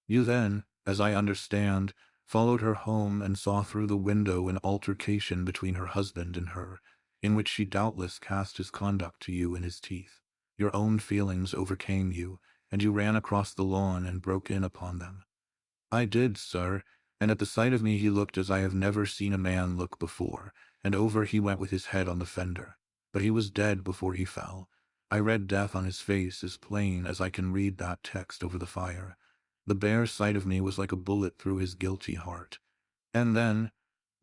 You then, as I understand, followed her home and saw through the window an altercation between her husband and her, in which she doubtless cast his conduct to you in his teeth. Your own feelings overcame you, and you ran across the lawn and broke in upon them. I did, sir, and at the sight of me he looked as I have never seen a man look before, and over he went with his head on the fender. But he was dead before he fell. I read death on his face as plain as I can read that text over the fire. The bare sight of me was like a bullet through his guilty heart. And then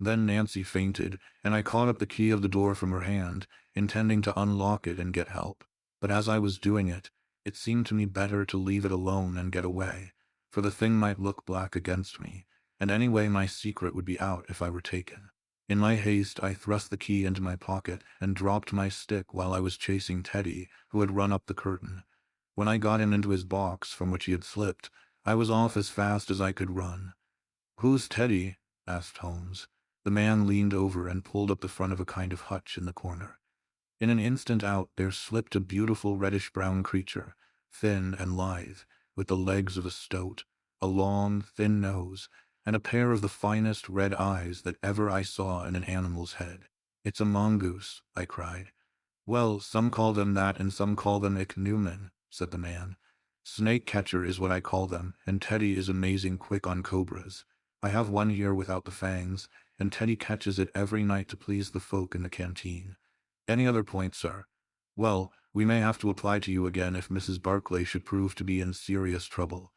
Nancy fainted, and I caught up the key of the door from her hand, intending to unlock it and get help. But as I was doing it, it seemed to me better to leave it alone and get away, for the thing might look black against me, and anyway my secret would be out if I were taken. In my haste I thrust the key into my pocket and dropped my stick while I was chasing Teddy, who had run up the curtain. When I got him into his box from which he had slipped, I was off as fast as I could run. "Who's Teddy?" asked Holmes. The man leaned over and pulled up the front of a kind of hutch in the corner. In an instant out there slipped a beautiful reddish-brown creature, thin and lithe, with the legs of a stoat, a long, thin nose, and a pair of the finest red eyes that ever I saw in an animal's head. "It's a mongoose," I cried. "Well, some call them that and some call them ichneumon," said the man. "Snake catcher is what I call them, and Teddy is amazing quick on cobras. I have one here without the fangs, and Teddy catches it every night to please the folk in the canteen. Any other point, sir? Well, we may have to apply to you again if Mrs. Barclay should prove to be in serious trouble.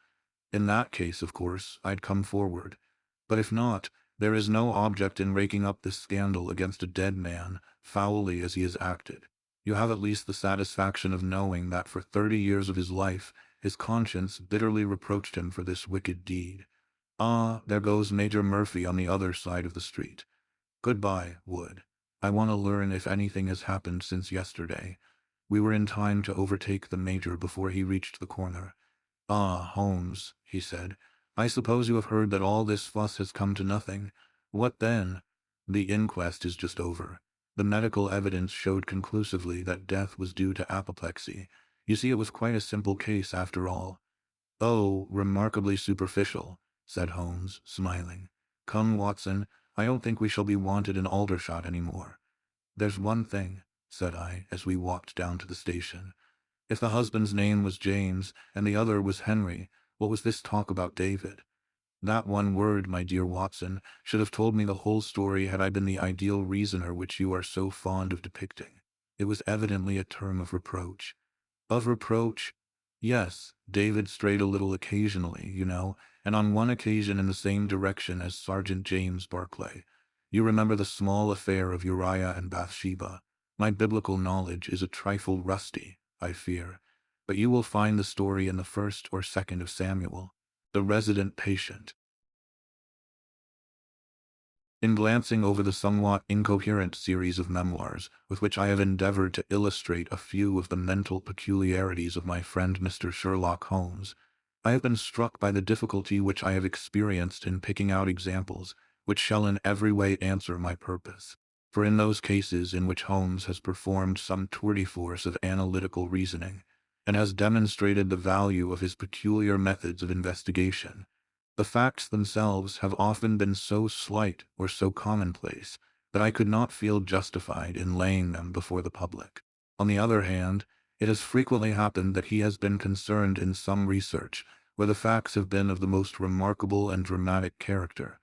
In that case, of course, I'd come forward. But if not, there is no object in raking up this scandal against a dead man, foully as he has acted. You have at least the satisfaction of knowing that for 30 years of his life, his conscience bitterly reproached him for this wicked deed. Ah, there goes Major Murphy on the other side of the street. Goodbye, Wood. I want to learn if anything has happened since yesterday. We were in time to overtake the Major before he reached the corner. Ah, Holmes, he said, I suppose you have heard that all this fuss has come to nothing. What then? The inquest is just over. The medical evidence showed conclusively that death was due to apoplexy. You see, it was quite a simple case after all. Oh, remarkably superficial, said Holmes, smiling. Come, Watson, I don't think we shall be wanted in Aldershot any more. There's one thing, said I, as we walked down to the station. If the husband's name was James, and the other was Henry, what was this talk about David? That one word, my dear Watson, should have told me the whole story had I been the ideal reasoner which you are so fond of depicting. It was evidently a term of reproach. Of reproach? Yes, David strayed a little occasionally, you know, and on one occasion in the same direction as Sergeant James Barclay. You remember the small affair of Uriah and Bathsheba. My biblical knowledge is a trifle rusty, I fear, but you will find the story in the 1st or 2nd of Samuel. The resident patient. In glancing over the somewhat incoherent series of memoirs with which I have endeavored to illustrate a few of the mental peculiarities of my friend Mr. Sherlock Holmes, I have been struck by the difficulty which I have experienced in picking out examples which shall in every way answer my purpose. For in those cases in which Holmes has performed some tour de force of analytical reasoning, and has demonstrated the value of his peculiar methods of investigation, the facts themselves have often been so slight or so commonplace that I could not feel justified in laying them before the public. On the other hand, it has frequently happened that he has been concerned in some research where the facts have been of the most remarkable and dramatic character,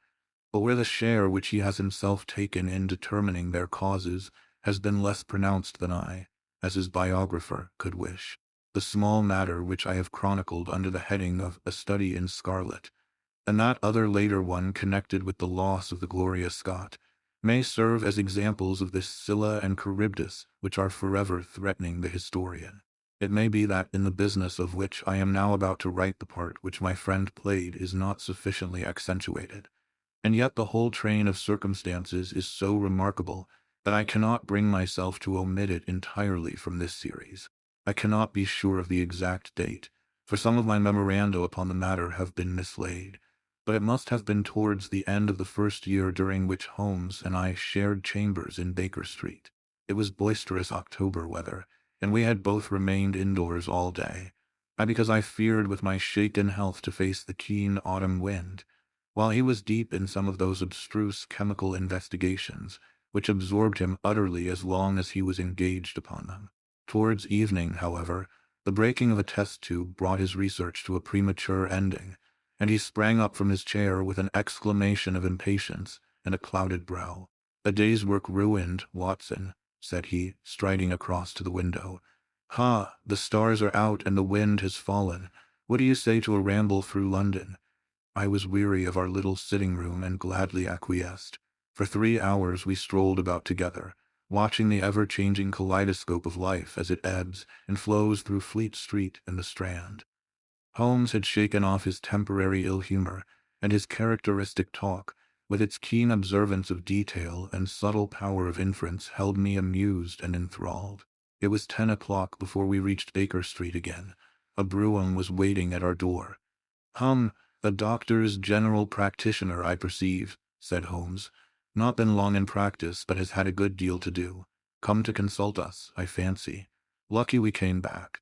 but where the share which he has himself taken in determining their causes has been less pronounced than I, as his biographer, could wish. The small matter which I have chronicled under the heading of A Study in Scarlet, and that other later one connected with the loss of the Gloria Scott, may serve as examples of this Scylla and Charybdis which are forever threatening the historian. It may be that in the business of which I am now about to write the part which my friend played is not sufficiently accentuated, and yet the whole train of circumstances is so remarkable that I cannot bring myself to omit it entirely from this series. I cannot be sure of the exact date, for some of my memoranda upon the matter have been mislaid, but it must have been towards the end of the first year during which Holmes and I shared chambers in Baker Street. It was boisterous October weather, and we had both remained indoors all day, because I feared with my shaken health to face the keen autumn wind, while he was deep in some of those abstruse chemical investigations which absorbed him utterly as long as he was engaged upon them. Towards evening, however, the breaking of a test tube brought his research to a premature ending, and he sprang up from his chair with an exclamation of impatience and a clouded brow. "A day's work ruined, Watson," said he, striding across to the window. "Ha, the stars are out and the wind has fallen. What do you say to a ramble through London?" I was weary of our little sitting-room and gladly acquiesced. For 3 hours we strolled about together, watching the ever-changing kaleidoscope of life as it ebbs and flows through Fleet Street and the Strand. Holmes had shaken off his temporary ill-humor, and his characteristic talk, with its keen observance of detail and subtle power of inference, held me amused and enthralled. It was 10 o'clock before we reached Baker Street again. A brougham was waiting at our door. "The doctor's general practitioner, I perceive," said Holmes. "Not been long in practice, but has had a good deal to do. Come to consult us, I fancy. Lucky we came back."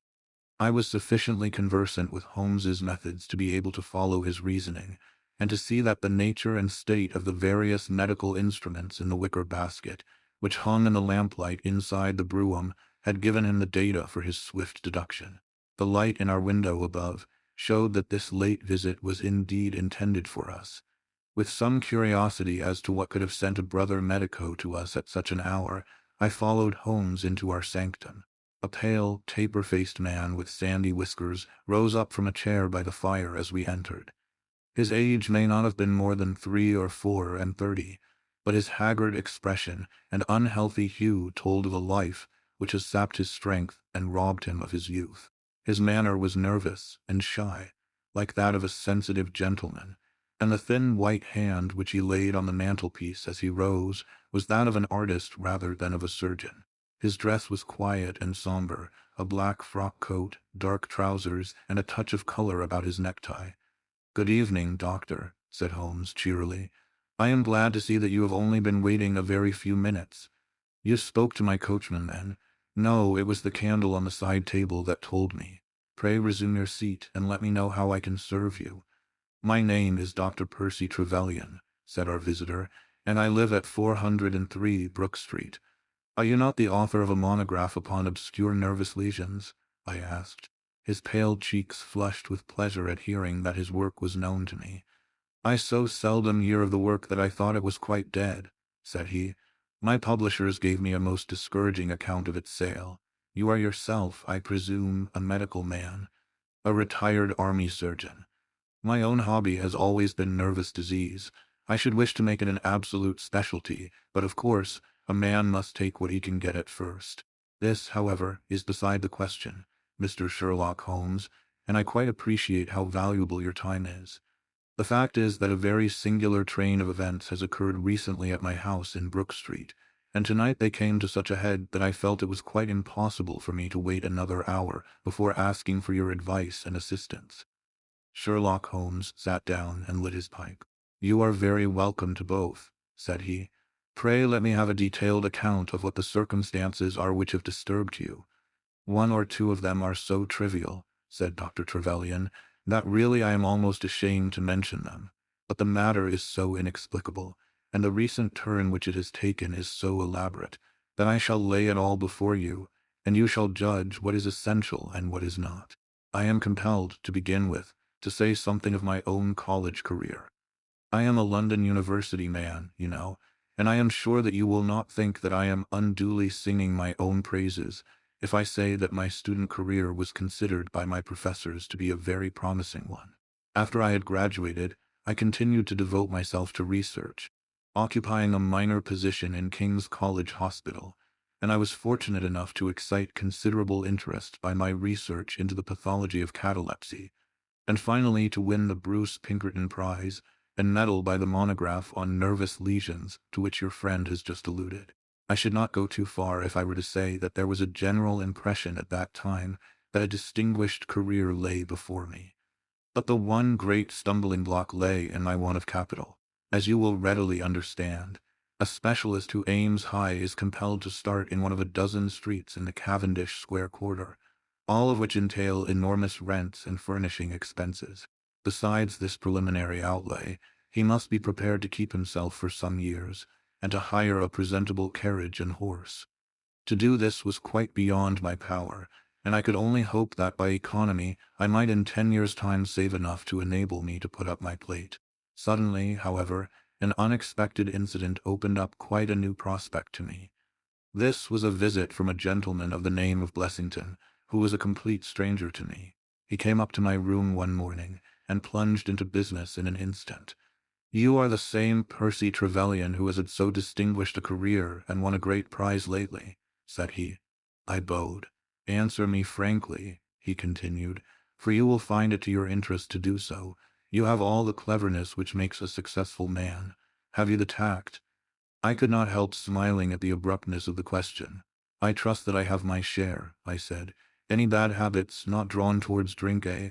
I was sufficiently conversant with Holmes's methods to be able to follow his reasoning, and to see that the nature and state of the various medical instruments in the wicker basket, which hung in the lamplight inside the brougham, had given him the data for his swift deduction. The light in our window above showed that this late visit was indeed intended for us. With some curiosity as to what could have sent a brother medico to us at such an hour, I followed Holmes into our sanctum. A pale, taper-faced man with sandy whiskers rose up from a chair by the fire as we entered. His age may not have been more than 3 or 34, but his haggard expression and unhealthy hue told of a life which has sapped his strength and robbed him of his youth. His manner was nervous and shy, like that of a sensitive gentleman, and the thin white hand which he laid on the mantelpiece as he rose was that of an artist rather than of a surgeon. His dress was quiet and somber, a black frock coat, dark trousers, and a touch of color about his necktie. "Good evening, doctor," said Holmes cheerily. "I am glad to see that you have only been waiting a very few minutes. You spoke to my coachman, then?" "No, it was the candle on the side table that told me. Pray resume your seat, and let me know how I can serve you." "My name is Dr. Percy Trevelyan," said our visitor, "and I live at 403 Brook Street." "Are you not the author of a monograph upon obscure nervous lesions?" I asked. His pale cheeks flushed with pleasure at hearing that his work was known to me. "I so seldom hear of the work that I thought it was quite dead," said he. "My publishers gave me a most discouraging account of its sale. You are yourself, I presume, a medical man." "A retired army surgeon. My own hobby has always been nervous disease. I should wish to make it an absolute specialty, but of course, a man must take what he can get at first. This, however, is beside the question, Mr. Sherlock Holmes, and I quite appreciate how valuable your time is. The fact is that a very singular train of events has occurred recently at my house in Brook Street, and tonight they came to such a head that I felt it was quite impossible for me to wait another hour before asking for your advice and assistance." Sherlock Holmes sat down and lit his pipe. "You are very welcome to both," said he. "Pray let me have a detailed account of what the circumstances are which have disturbed you." "One or two of them are so trivial," said Dr. Trevelyan, "that really I am almost ashamed to mention them. But the matter is so inexplicable, and the recent turn which it has taken is so elaborate, that I shall lay it all before you, and you shall judge what is essential and what is not. I am compelled, to begin with, to say something of my own college career. I am a London University man, you know, and I am sure that you will not think that I am unduly singing my own praises if I say that my student career was considered by my professors to be a very promising one. After I had graduated, I continued to devote myself to research, occupying a minor position in King's College Hospital, and I was fortunate enough to excite considerable interest by my research into the pathology of catalepsy, and finally to win the Bruce Pinkerton Prize and medal by the monograph on nervous lesions to which your friend has just alluded. I should not go too far if I were to say that there was a general impression at that time that a distinguished career lay before me. But the one great stumbling block lay in my want of capital. As you will readily understand, a specialist who aims high is compelled to start in one of a dozen streets in the Cavendish Square quarter, all of which entail enormous rents and furnishing expenses. Besides this preliminary outlay, he must be prepared to keep himself for some years, and to hire a presentable carriage and horse. To do this was quite beyond my power, and I could only hope that by economy I might in 10 years' time save enough to enable me to put up my plate. Suddenly, however, an unexpected incident opened up quite a new prospect to me. This was a visit from a gentleman of the name of Blessington, who was a complete stranger to me. He came up to my room one morning, and plunged into business in an instant. "You are the same Percy Trevelyan who has had so distinguished a career and won a great prize lately," said he. I bowed. "Answer me frankly," he continued, "for you will find it to your interest to do so. You have all the cleverness which makes a successful man. Have you the tact?" I could not help smiling at the abruptness of the question. "I trust that I have my share," I said. "Any bad habits, not drawn towards drink, eh?"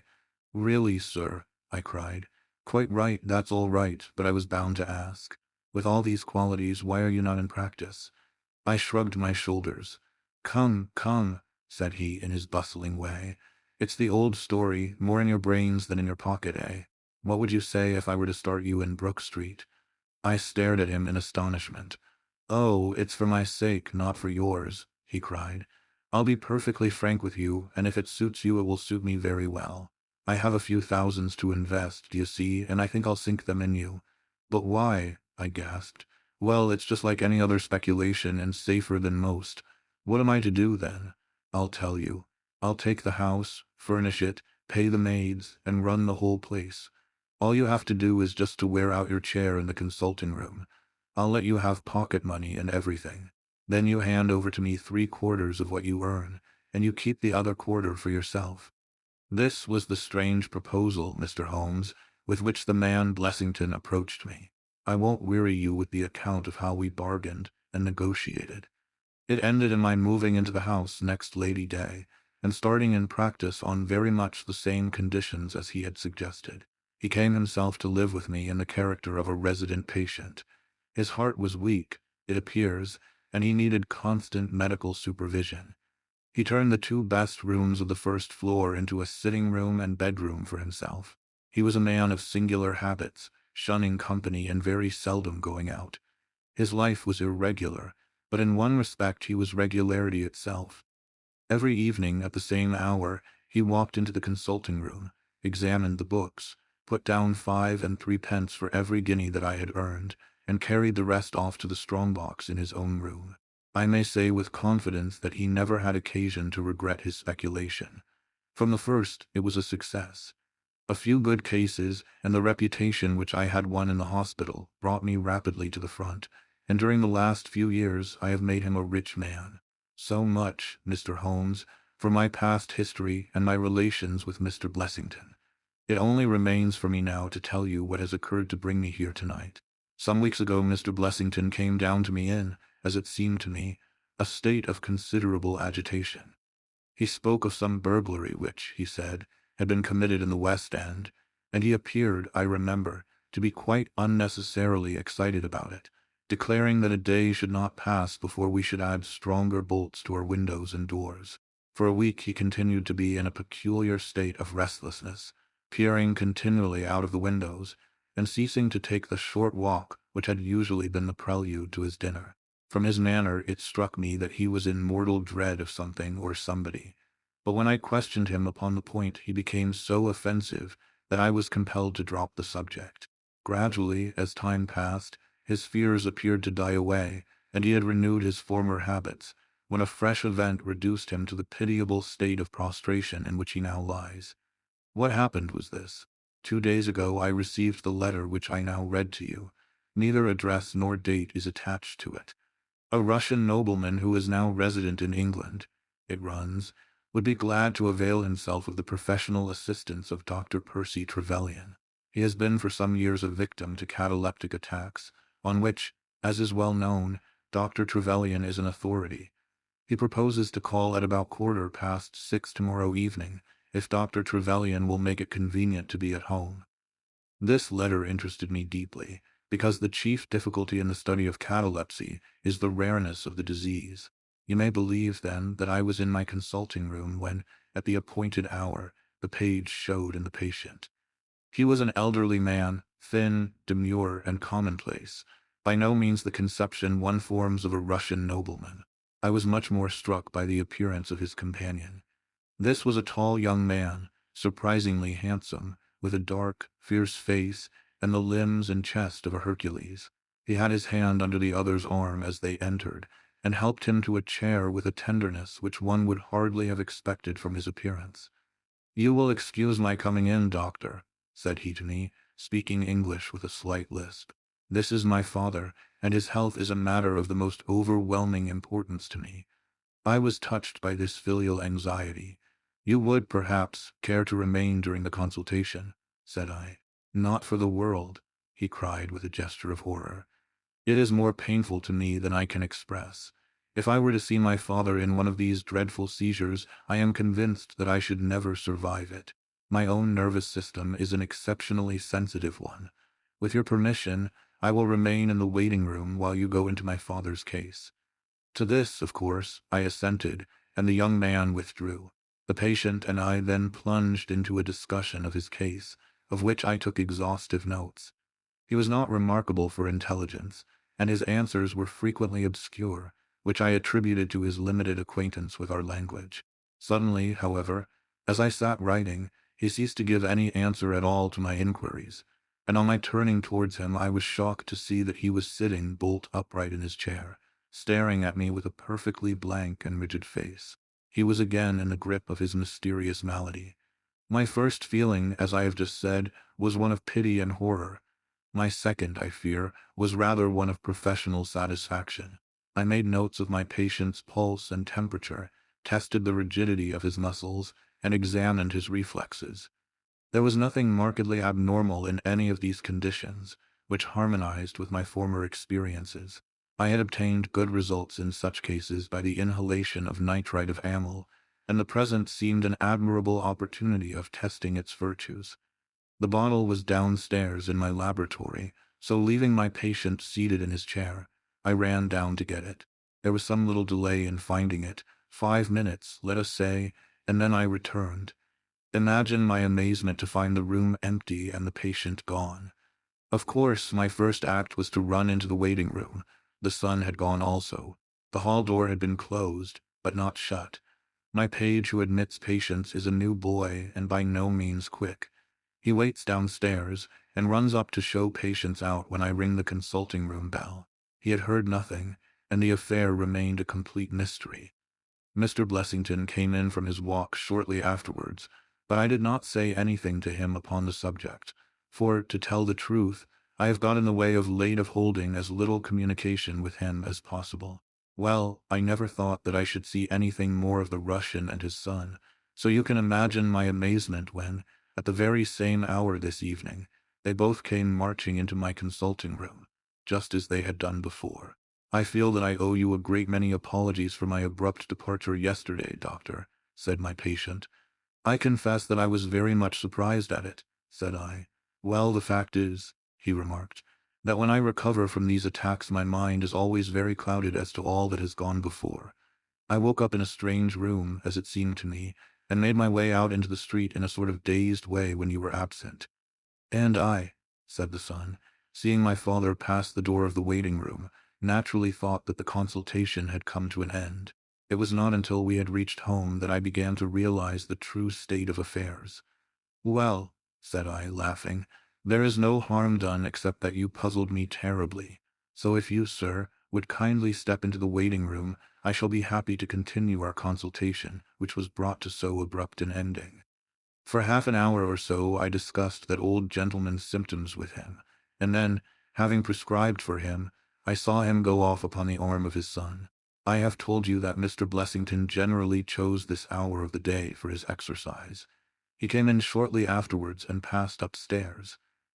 "Really, sir," I cried. "Quite right, that's all right, but I was bound to ask. With all these qualities, why are you not in practice?" I shrugged my shoulders. "Come, come," said he in his bustling way. "It's the old story, more in your brains than in your pocket, eh? What would you say if I were to start you in Brook Street?" I stared at him in astonishment. "Oh, it's for my sake, not for yours," he cried. "I'll be perfectly frank with you, and if it suits you it will suit me very well. I have a few thousands to invest, do you see, and I think I'll sink them in you." "But why?" I gasped. "Well, it's just like any other speculation and safer than most. What am I to do, then?" "I'll tell you. I'll take the house, furnish it, pay the maids, and run the whole place. All you have to do is just to wear out your chair in the consulting room. I'll let you have pocket money and everything. Then you hand over to me 3/4 of what you earn, and you keep the other quarter for yourself." This was the strange proposal, Mr. Holmes, with which the man Blessington approached me. I won't weary you with the account of how we bargained and negotiated. It ended in my moving into the house next Lady Day, and starting in practice on very much the same conditions as he had suggested. He came himself to live with me in the character of a resident patient. His heart was weak, it appears, and he needed constant medical supervision. He turned the two best rooms of the first floor into a sitting room and bedroom for himself. He was a man of singular habits, shunning company and very seldom going out. His life was irregular, but in one respect he was regularity itself. Every evening at the same hour he walked into the consulting room, examined the books, put down 5 and 3 pence for every guinea that I had earned, and carried the rest off to the strong-box in his own room. I may say with confidence that he never had occasion to regret his speculation. From the first it was a success. A few good cases, and the reputation which I had won in the hospital, brought me rapidly to the front, and during the last few years I have made him a rich man. So much, Mr. Holmes, for my past history and my relations with Mr. Blessington. It only remains for me now to tell you what has occurred to bring me here tonight. Some weeks ago Mr. Blessington came down to me in, as it seemed to me, a state of considerable agitation. He spoke of some burglary which, he said, had been committed in the West End, and he appeared, I remember, to be quite unnecessarily excited about it, declaring that a day should not pass before we should add stronger bolts to our windows and doors. For a week he continued to be in a peculiar state of restlessness, peering continually out of the windows, and ceasing to take the short walk which had usually been the prelude to his dinner. From his manner it struck me that he was in mortal dread of something or somebody. But when I questioned him upon the point he became so offensive that I was compelled to drop the subject. Gradually, as time passed, his fears appeared to die away, and he had renewed his former habits, when a fresh event reduced him to the pitiable state of prostration in which he now lies. What happened was this. 2 days ago I received the letter which I now read to you. Neither address nor date is attached to it. A Russian nobleman who is now resident in England, it runs, would be glad to avail himself of the professional assistance of Dr. Percy Trevelyan. He has been for some years a victim to cataleptic attacks, on which, as is well known, Dr. Trevelyan is an authority. He proposes to call at about 6:15 tomorrow evening, if Dr. Trevelyan will make it convenient to be at home. This letter interested me deeply, because the chief difficulty in the study of catalepsy is the rareness of the disease. You may believe, then, that I was in my consulting room when, at the appointed hour, the page showed in the patient. He was an elderly man, thin, demure, and commonplace, by no means the conception one forms of a Russian nobleman. I was much more struck by the appearance of his companion. This was a tall young man, surprisingly handsome, with a dark, fierce face and the limbs and chest of a Hercules. He had his hand under the other's arm as they entered, and helped him to a chair with a tenderness which one would hardly have expected from his appearance. "You will excuse my coming in, doctor," said he to me, speaking English with a slight lisp. "This is my father, and his health is a matter of the most overwhelming importance to me." I was touched by this filial anxiety. "You would, perhaps, care to remain during the consultation," said I. "Not for the world," he cried with a gesture of horror. "It is more painful to me than I can express. If I were to see my father in one of these dreadful seizures, I am convinced that I should never survive it. My own nervous system is an exceptionally sensitive one. With your permission, I will remain in the waiting room while you go into my father's case." To this, of course, I assented, and the young man withdrew. The patient and I then plunged into a discussion of his case, of which I took exhaustive notes. He was not remarkable for intelligence, and his answers were frequently obscure, which I attributed to his limited acquaintance with our language. Suddenly, however, as I sat writing, he ceased to give any answer at all to my inquiries, and on my turning towards him I was shocked to see that he was sitting bolt upright in his chair, staring at me with a perfectly blank and rigid face. He was again in the grip of his mysterious malady. My first feeling, as I have just said, was one of pity and horror. My second, I fear, was rather one of professional satisfaction. I made notes of my patient's pulse and temperature, tested the rigidity of his muscles, and examined his reflexes. There was nothing markedly abnormal in any of these conditions, which harmonized with my former experiences. I had obtained good results in such cases by the inhalation of nitrite of amyl, and the present seemed an admirable opportunity of testing its virtues. The bottle was downstairs in my laboratory, so leaving my patient seated in his chair, I ran down to get it. There was some little delay in finding it, 5 minutes, let us say, and then I returned. Imagine my amazement to find the room empty and the patient gone. Of course, my first act was to run into the waiting room. The son had gone also. The hall door had been closed, but not shut. My page who admits patients is a new boy and by no means quick. He waits downstairs and runs up to show patients out when I ring the consulting room bell. He had heard nothing, and the affair remained a complete mystery. Mr. Blessington came in from his walk shortly afterwards, but I did not say anything to him upon the subject, for, to tell the truth, I have got in the way of late of holding as little communication with him as possible. Well, I never thought that I should see anything more of the Russian and his son, so you can imagine my amazement when, at the very same hour this evening, they both came marching into my consulting room, just as they had done before. I feel that I owe you a great many apologies for my abrupt departure yesterday, doctor, said my patient. I confess that I was very much surprised at it, said I. Well, the fact is, he remarked, that when I recover from these attacks my mind is always very clouded as to all that has gone before. I woke up in a strange room, as it seemed to me, and made my way out into the street in a sort of dazed way when you were absent. And I, said the son, seeing my father pass the door of the waiting room, naturally thought that the consultation had come to an end. It was not until we had reached home that I began to realize the true state of affairs. Well, said I, laughing, there is no harm done except that you puzzled me terribly. So if you, sir, would kindly step into the waiting room, I shall be happy to continue our consultation, which was brought to so abrupt an ending. For half an hour or so I discussed that old gentleman's symptoms with him, and then, having prescribed for him, I saw him go off upon the arm of his son. I have told you that Mr. Blessington generally chose this hour of the day for his exercise. He came in shortly afterwards and passed upstairs.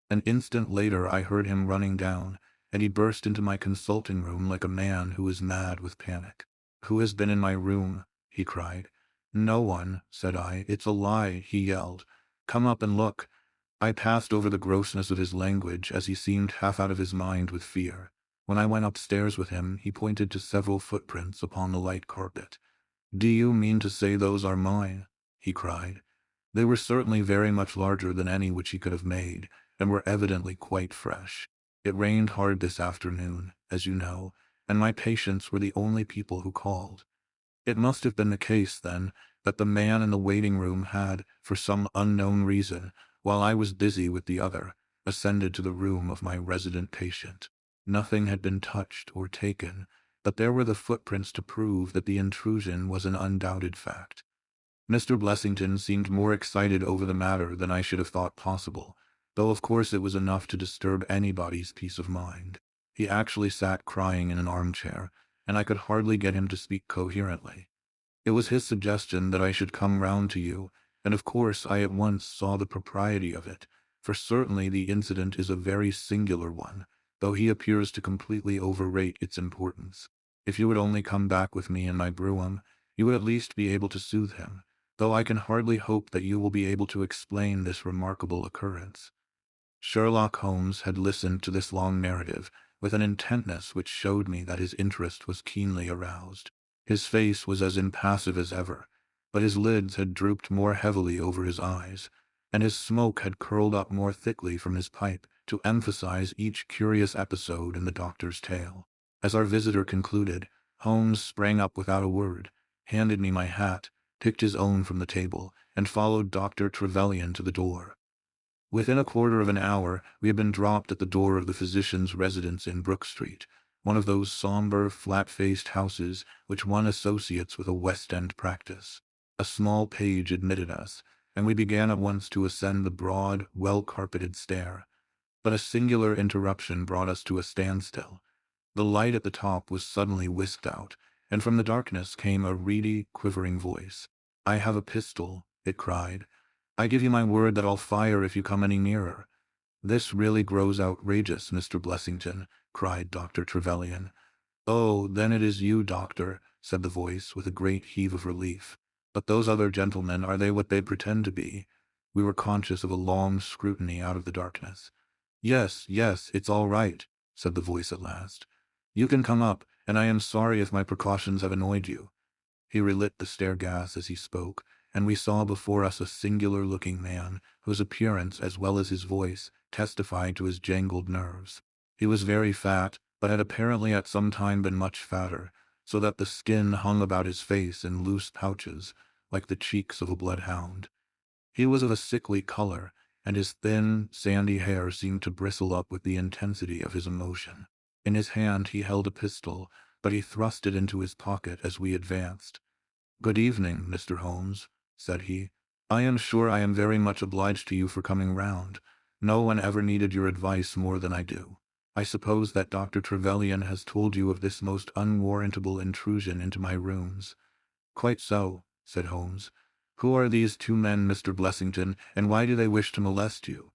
An instant later I heard him running down, and he burst into my consulting room like a man who is mad with panic. "Who has been in my room?" he cried. "No one," said I. "It's a lie," he yelled. "Come up and look." I passed over the grossness of his language as he seemed half out of his mind with fear. When I went upstairs with him, he pointed to several footprints upon the light carpet. "Do you mean to say those are mine?" he cried. They were certainly very much larger than any which he could have made, and were evidently quite fresh. It rained hard this afternoon, as you know, and my patients were the only people who called. It must have been the case, then, that the man in the waiting room had, for some unknown reason, while I was busy with the other, ascended to the room of my resident patient. Nothing had been touched or taken, but there were the footprints to prove that the intrusion was an undoubted fact. Mr. Blessington seemed more excited over the matter than I should have thought possible, though of course it was enough to disturb anybody's peace of mind. He actually sat crying in an armchair, and I could hardly get him to speak coherently. It was his suggestion that I should come round to you, and of course I at once saw the propriety of it, for certainly the incident is a very singular one, though he appears to completely overrate its importance. If you would only come back with me in my brougham, you would at least be able to soothe him, though I can hardly hope that you will be able to explain this remarkable occurrence. Sherlock Holmes had listened to this long narrative with an intentness which showed me that his interest was keenly aroused. His face was as impassive as ever, but his lids had drooped more heavily over his eyes, and his smoke had curled up more thickly from his pipe to emphasize each curious episode in the doctor's tale. As our visitor concluded, Holmes sprang up without a word, handed me my hat, picked his own from the table, and followed Dr. Trevelyan to the door. Within a quarter of an hour, we had been dropped at the door of the physician's residence in Brook Street, one of those somber, flat-faced houses which one associates with a West End practice. A small page admitted us, and we began at once to ascend the broad, well-carpeted stair. But a singular interruption brought us to a standstill. The light at the top was suddenly whisked out, and from the darkness came a reedy, quivering voice. "I have a pistol," it cried. I give you my word that I'll fire if you come any nearer." "This really grows outrageous, Mr. Blessington," cried Dr. Trevelyan. "Oh, then it is you, doctor," said the voice, with a great heave of relief. "But those other gentlemen, are they what they pretend to be?" We were conscious of a long scrutiny out of the darkness. "Yes, yes, it's all right," said the voice at last. "You can come up, and I am sorry if my precautions have annoyed you." He relit the stair gas as he spoke, and we saw before us a singular-looking man, whose appearance, as well as his voice, testified to his jangled nerves. He was very fat, but had apparently at some time been much fatter, so that the skin hung about his face in loose pouches, like the cheeks of a bloodhound. He was of a sickly color, and his thin, sandy hair seemed to bristle up with the intensity of his emotion. In his hand he held a pistol, but he thrust it into his pocket as we advanced. "Good evening, Mr. Holmes," said he. "I am sure I am very much obliged to you for coming round. No one ever needed your advice more than I do. I suppose that Dr. Trevelyan has told you of this most unwarrantable intrusion into my rooms." "Quite so," said Holmes. "Who are these two men, Mr. Blessington, and why do they wish to molest you?"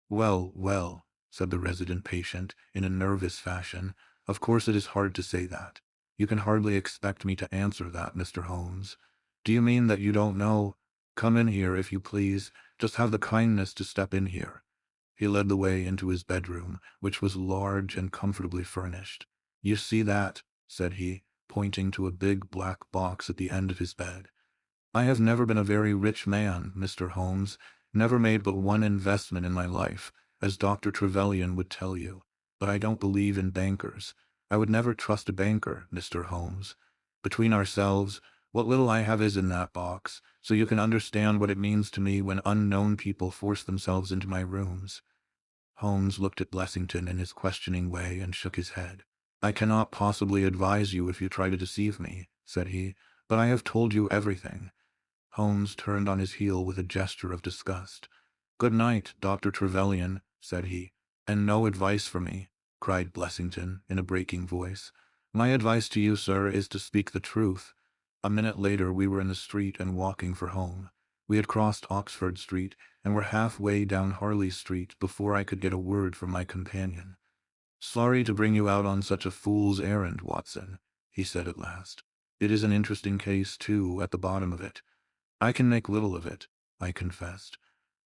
"Well, well," said the resident patient, in a nervous fashion, "of course it is hard to say that. You can hardly expect me to answer that, Mr. Holmes. Do you mean that you don't know? Come in here, if you please. Just have the kindness to step in here." He led the way into his bedroom, which was large and comfortably furnished. "You see that?" said he, pointing to a big black box at the end of his bed. "I have never been a very rich man, Mr. Holmes, never made but one investment in my life, as Dr. Trevelyan would tell you. But I don't believe in bankers. I would never trust a banker, Mr. Holmes. Between ourselves, what little I have is in that box, so you can understand what it means to me when unknown people force themselves into my rooms." Holmes looked at Blessington in his questioning way and shook his head. "I cannot possibly advise you if you try to deceive me," said he, "but I have told you everything." Holmes turned on his heel with a gesture of disgust. "Good night, Dr. Trevelyan," said he. "And no advice for me," cried Blessington in a breaking voice. "My advice to you, sir, is to speak the truth." A minute later we were in the street and walking for home. We had crossed Oxford Street and were halfway down Harley Street before I could get a word from my companion. "Sorry to bring you out on such a fool's errand, Watson," he said at last. "It is an interesting case, too, at the bottom of it." "I can make little of it," I confessed.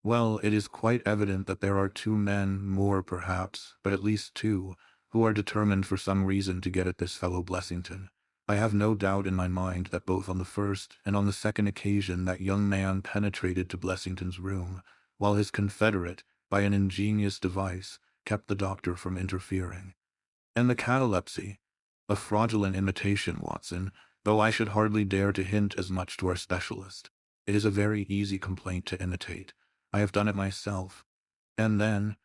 "Well, it is quite evident that there are two men, more perhaps, but at least two, who are determined for some reason to get at this fellow Blessington. I have no doubt in my mind that both on the first and on the second occasion that young man penetrated to Blessington's room, while his confederate, by an ingenious device, kept the doctor from interfering. And the catalepsy? A fraudulent imitation, Watson, though I should hardly dare to hint as much to our specialist. It is a very easy complaint to imitate. I have done it myself. And then,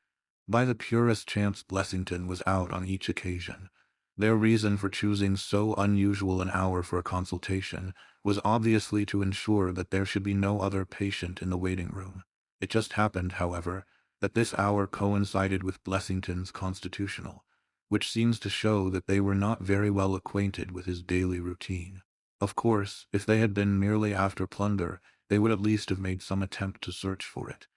by the purest chance, Blessington was out on each occasion. Their reason for choosing so unusual an hour for a consultation was obviously to ensure that there should be no other patient in the waiting room. It just happened, however, that this hour coincided with Blessington's constitutional, which seems to show that they were not very well acquainted with his daily routine. Of course, if they had been merely after plunder, they would at least have made some attempt to search for it.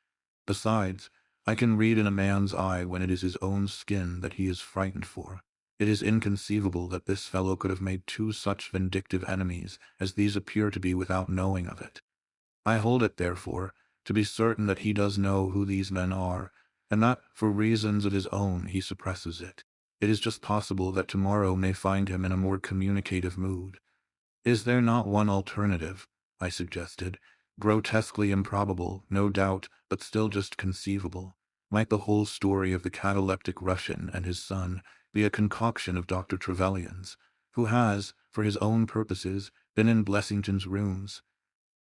Besides, I can read in a man's eye when it is his own skin that he is frightened for. It is inconceivable that this fellow could have made two such vindictive enemies as these appear to be without knowing of it. I hold it, therefore, to be certain that he does know who these men are, and that, for reasons of his own, he suppresses it. It is just possible that tomorrow may find him in a more communicative mood. "Is there not one alternative?" I suggested. "Grotesquely improbable, no doubt, but still just conceivable. Might the whole story of the cataleptic Russian and his son be a concoction of Dr. Trevelyan's, who has, for his own purposes, been in Blessington's rooms?"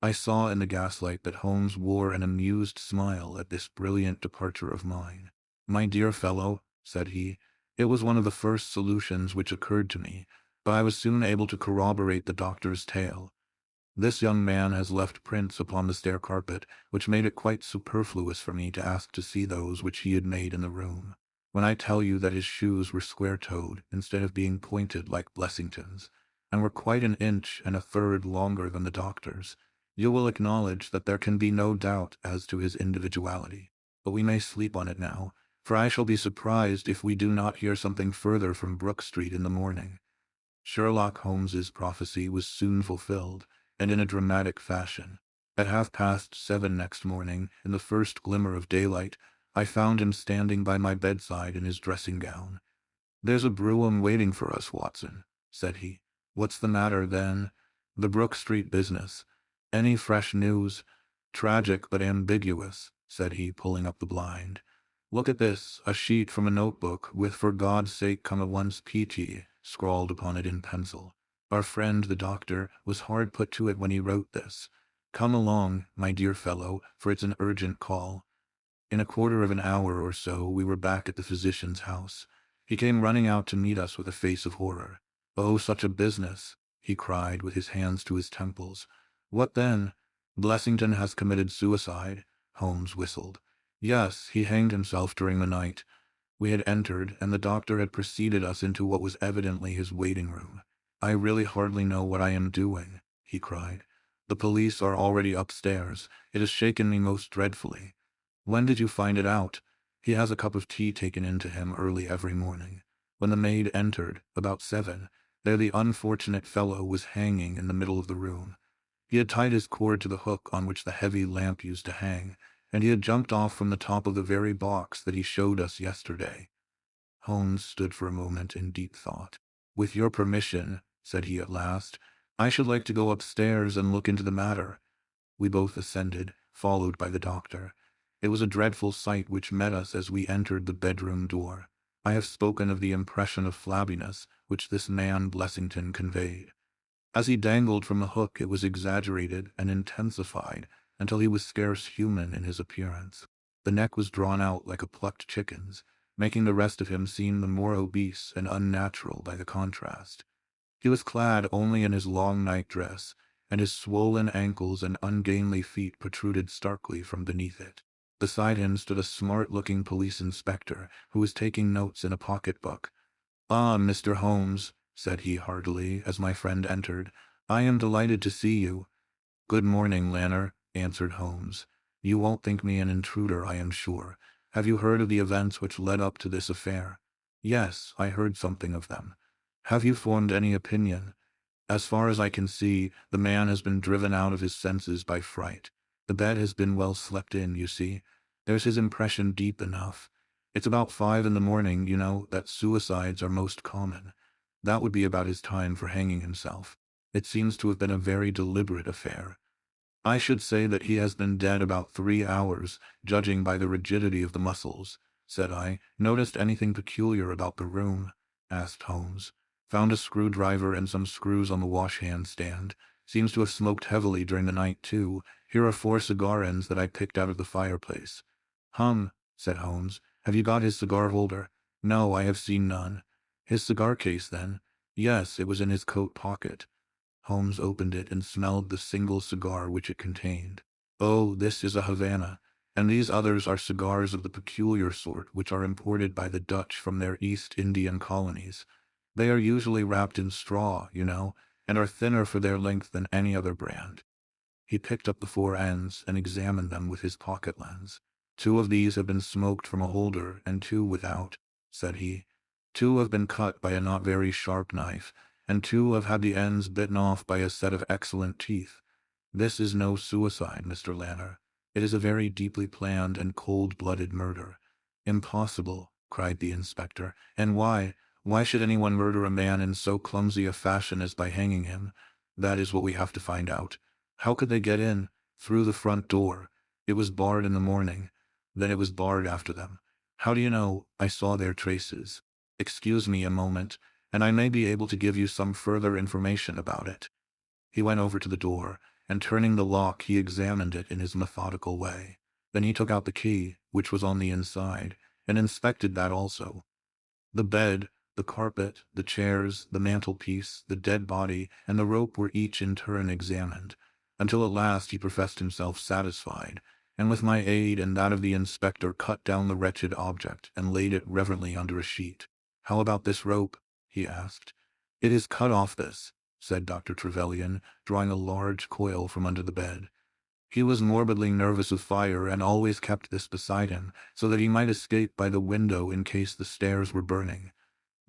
I saw in the gaslight that Holmes wore an amused smile at this brilliant departure of mine. "My dear fellow," said he, "it was one of the first solutions which occurred to me, but I was soon able to corroborate the doctor's tale. This young man has left prints upon the stair carpet, which made it quite superfluous for me to ask to see those which he had made in the room. When I tell you that his shoes were square-toed instead of being pointed like Blessington's, and were quite an inch and a third longer than the doctor's, You will acknowledge that there can be no doubt as to his individuality. But we may sleep on it now, for I shall be surprised if we do not hear something further from Brook Street in the morning." Sherlock Holmes's prophecy was soon fulfilled, and in a dramatic fashion. At 7:30 next morning, in the first glimmer of daylight, I found him standing by my bedside in his dressing gown. "There's a brougham waiting for us, Watson," said he. "What's the matter, then?" "The Brook Street business. Any fresh news?" "Tragic but ambiguous," said he, pulling up the blind. "Look at this, a sheet from a notebook with 'For God's sake come at once, Peachy' scrawled upon it in pencil. Our friend, the doctor, was hard put to it when he wrote this. Come along, my dear fellow, for it's an urgent call." In a quarter of an hour or so we were back at the physician's house. He came running out to meet us with a face of horror. "Oh, such a business!" he cried, with his hands to his temples. "What then?" "Blessington has committed suicide," Holmes whistled. "Yes, he hanged himself during the night." We had entered, and the doctor had preceded us into what was evidently his waiting room. "I really hardly know what I am doing," he cried. "The police are already upstairs. It has shaken me most dreadfully." "When did you find it out?" "He has a cup of tea taken in to him early every morning. When the maid entered, about 7, there the unfortunate fellow was hanging in the middle of the room. He had tied his cord to the hook on which the heavy lamp used to hang, and he had jumped off from the top of the very box that he showed us yesterday." Holmes stood for a moment in deep thought. "With your permission," said he at last, "I should like to go upstairs and look into the matter." We both ascended, followed by the doctor. It was a dreadful sight which met us as we entered the bedroom door. I have spoken of the impression of flabbiness which this man Blessington conveyed. As he dangled from the hook, it was exaggerated and intensified until he was scarce human in his appearance. The neck was drawn out like a plucked chicken's, making the rest of him seem the more obese and unnatural by the contrast. He was clad only in his long night-dress, and his swollen ankles and ungainly feet protruded starkly from beneath it. Beside him stood a smart-looking police inspector, who was taking notes in a pocket-book. "Ah, Mr. Holmes," said he heartily, as my friend entered, "I am delighted to see you." "Good morning, Lanner," answered Holmes. "You won't think me an intruder, I am sure. Have you heard of the events which led up to this affair?" "Yes, I heard something of them." "Have you formed any opinion?" "As far as I can see, the man has been driven out of his senses by fright. The bed has been well slept in, you see. There's his impression deep enough. It's about 5 in the morning, you know, that suicides are most common. That would be about his time for hanging himself. It seems to have been a very deliberate affair." "I should say that he has been dead about 3 hours, judging by the rigidity of the muscles," said I. "Noticed anything peculiar about the room?" asked Holmes. "Found a screwdriver and some screws on the wash-hand stand. Seems to have smoked heavily during the night, too. Here are 4 cigar ends that I picked out of the fireplace." Said Holmes. "Have you got his cigar holder?" "No, I have seen none." "His cigar case, then?" "Yes, it was in his coat pocket." Holmes opened it and smelled the single cigar which it contained. "Oh, this is a Havana, and these others are cigars of the peculiar sort which are imported by the Dutch from their East Indian colonies. They are usually wrapped in straw, you know, and are thinner for their length than any other brand." He picked up the 4 ends and examined them with his pocket lens. "2 of these have been smoked from a holder and 2 without," said he. "2 have been cut by a not very sharp knife, and 2 have had the ends bitten off by a set of excellent teeth. This is no suicide, Mr. Lanner. It is a very deeply planned and cold-blooded murder." "Impossible," cried the inspector. "And why? Why should anyone murder a man in so clumsy a fashion as by hanging him? That is what we have to find out. How could they get in? Through the front door. It was barred in the morning. Then it was barred after them. How do you know? I saw their traces. Excuse me a moment, and I may be able to give you some further information about it." He went over to the door, and turning the lock he examined it in his methodical way. Then he took out the key, which was on the inside, and inspected that also. The bed, the carpet, the chairs, the mantelpiece, the dead body, and the rope were each in turn examined, until at last he professed himself satisfied, and with my aid and that of the inspector cut down the wretched object and laid it reverently under a sheet. "How about this rope?" he asked. "It is cut off this," said Dr. Trevelyan, drawing a large coil from under the bed. He was morbidly nervous of fire and always kept this beside him, so that he might escape by the window in case the stairs were burning.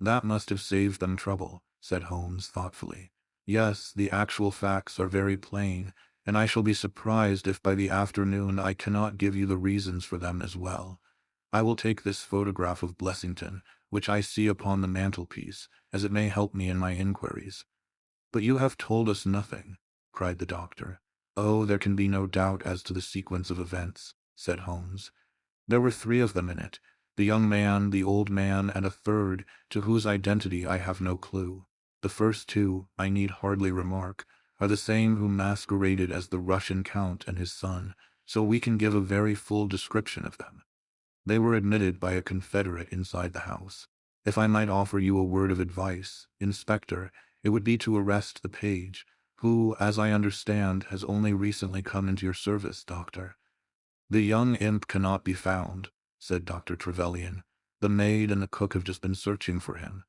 That must have saved them trouble, said Holmes thoughtfully. Yes, the actual facts are very plain, and I shall be surprised if by the afternoon I cannot give you the reasons for them as well. I will take this photograph of Blessington, which I see upon the mantelpiece, as it may help me in my inquiries. But you have told us nothing, cried the doctor. Oh, there can be no doubt as to the sequence of events, said Holmes. There were 3 of them in it, the young man, the old man, and a third, to whose identity I have no clue. The first 2, I need hardly remark, are the same who masqueraded as the Russian count and his son, so we can give a very full description of them. They were admitted by a confederate inside the house. If I might offer you a word of advice, Inspector, it would be to arrest the page, who, as I understand, has only recently come into your service, Doctor. The young imp cannot be found, said Dr. Trevelyan. The maid and the cook have just been searching for him.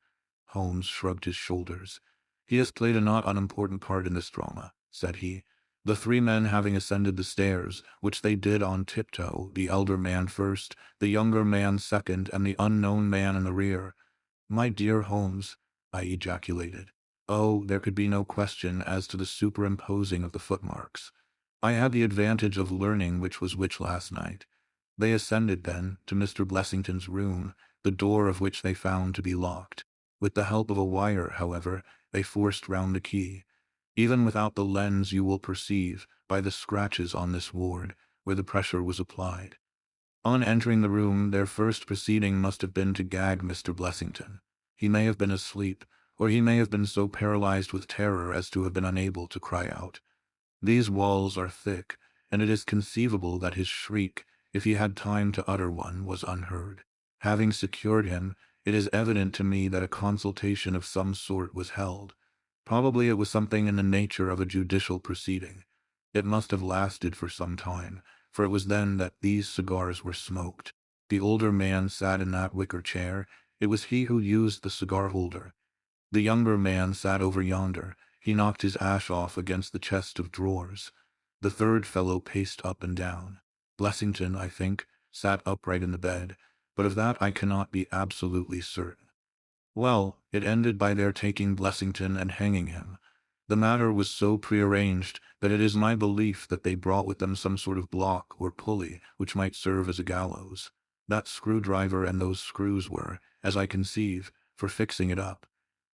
Holmes shrugged his shoulders. He has played a not unimportant part in this drama, said he. The 3 men having ascended the stairs, which they did on tiptoe, the elder man first, the younger man second, and the unknown man in the rear. My dear Holmes, I ejaculated. Oh, there could be no question as to the superimposing of the footmarks. I had the advantage of learning which was which last night. They ascended, then, to Mr. Blessington's room, the door of which they found to be locked. With the help of a wire, however, they forced round the key. Even without the lens you will perceive, by the scratches on this ward, where the pressure was applied. On entering the room, their first proceeding must have been to gag Mr. Blessington. He may have been asleep, or he may have been so paralyzed with terror as to have been unable to cry out. These walls are thick, and it is conceivable that his shriek, if he had time to utter one, was unheard. Having secured him, it is evident to me that a consultation of some sort was held. Probably it was something in the nature of a judicial proceeding. It must have lasted for some time, for it was then that these cigars were smoked. The older man sat in that wicker chair. It was he who used the cigar holder. The younger man sat over yonder. He knocked his ash off against the chest of drawers. The third fellow paced up and down. Blessington, I think, sat upright in the bed, but of that I cannot be absolutely certain. Well, it ended by their taking Blessington and hanging him. The matter was so prearranged that it is my belief that they brought with them some sort of block or pulley which might serve as a gallows. That screwdriver and those screws were, as I conceive, for fixing it up.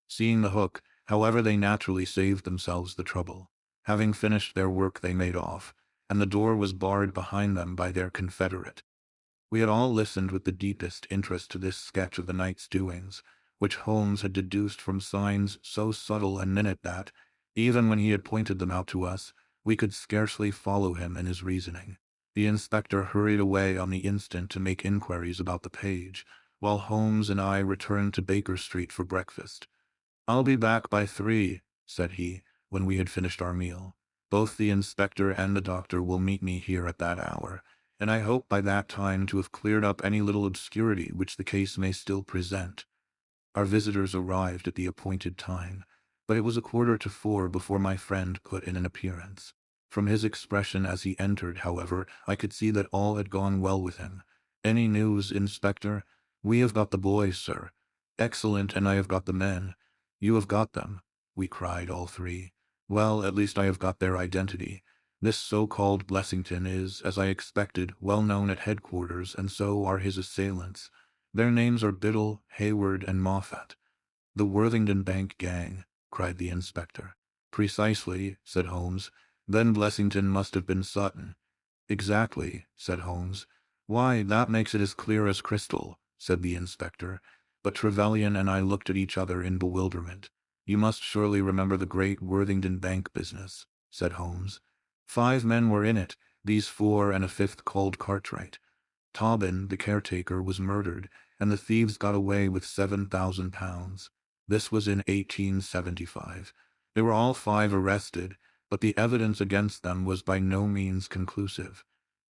Seeing the hook, however, they naturally saved themselves the trouble. Having finished their work, they made off, and the door was barred behind them by their confederate. We had all listened with the deepest interest to this sketch of the night's doings, which Holmes had deduced from signs so subtle and minute that, even when he had pointed them out to us, we could scarcely follow him in his reasoning. The inspector hurried away on the instant to make inquiries about the page, while Holmes and I returned to Baker Street for breakfast. "I'll be back by 3, said he, when we had finished our meal. "Both the inspector and the doctor will meet me here at that hour, and I hope by that time to have cleared up any little obscurity which the case may still present." Our visitors arrived at the appointed time, but it was 3:15 before my friend put in an appearance. From his expression as he entered, however, I could see that all had gone well with him. "Any news, Inspector?" "We have got the boys, sir." "Excellent, and I have got the men." "You have got them," we cried, all 3. "Well, at least I have got their identity. This so-called Blessington is, as I expected, well known at headquarters, and so are his assailants. Their names are Biddle, Hayward, and Moffat." "The Worthington Bank gang," cried the inspector. "Precisely," said Holmes. "Then Blessington must have been Sutton." "Exactly," said Holmes. "Why, that makes it as clear as crystal," said the inspector. But Trevelyan and I looked at each other in bewilderment. "You must surely remember the great Worthington Bank business," said Holmes. 5 men were in it, these 4 and a 5th called Cartwright. Tobin, the caretaker, was murdered, and the thieves got away with £7,000. This was in 1875. They were all 5 arrested, but the evidence against them was by no means conclusive.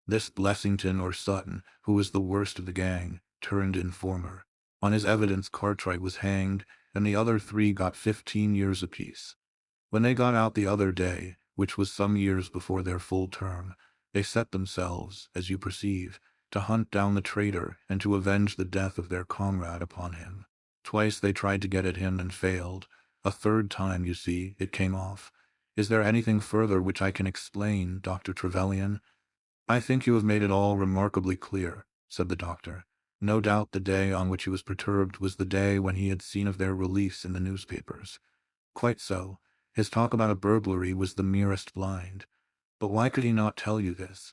This Blessington or Sutton, who was the worst of the gang, turned informer. On his evidence, Cartwright was hanged, and the other 3 got 15 years apiece. When they got out the other day, which was some years before their full term, they set themselves, as you perceive, to hunt down the traitor and to avenge the death of their comrade upon him. Twice they tried to get at him and failed. A third time, you see, it came off. Is there anything further which I can explain, Dr. Trevelyan? I think you have made it all remarkably clear, said the doctor. No doubt the day on which he was perturbed was the day when he had seen of their release in the newspapers. Quite so. His talk about a burglary was the merest blind. But why could he not tell you this?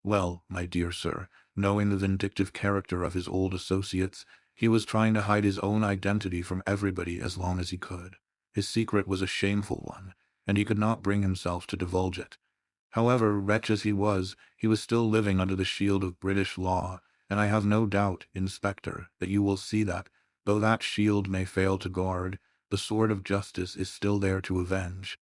Well, my dear sir, knowing the vindictive character of his old associates, he was trying to hide his own identity from everybody as long as he could. His secret was a shameful one, and he could not bring himself to divulge it. However, wretch as he was still living under the shield of British law, and I have no doubt, Inspector, that you will see that, though that shield may fail to guard, the sword of justice is still there to avenge.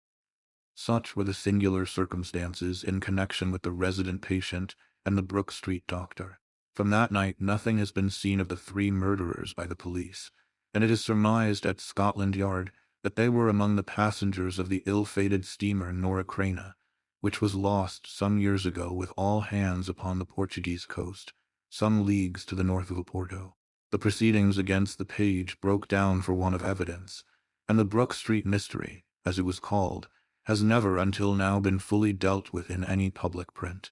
Such were the singular circumstances in connection with the resident patient and the Brook Street doctor. From that night nothing has been seen of the 3 murderers by the police, and it is surmised at Scotland Yard that they were among the passengers of the ill-fated steamer Norah Creina, which was lost some years ago with all hands upon the Portuguese coast, some leagues to the north of Oporto. The proceedings against the page broke down for want of evidence, and the Brook Street mystery, as it was called, has never until now been fully dealt with in any public print.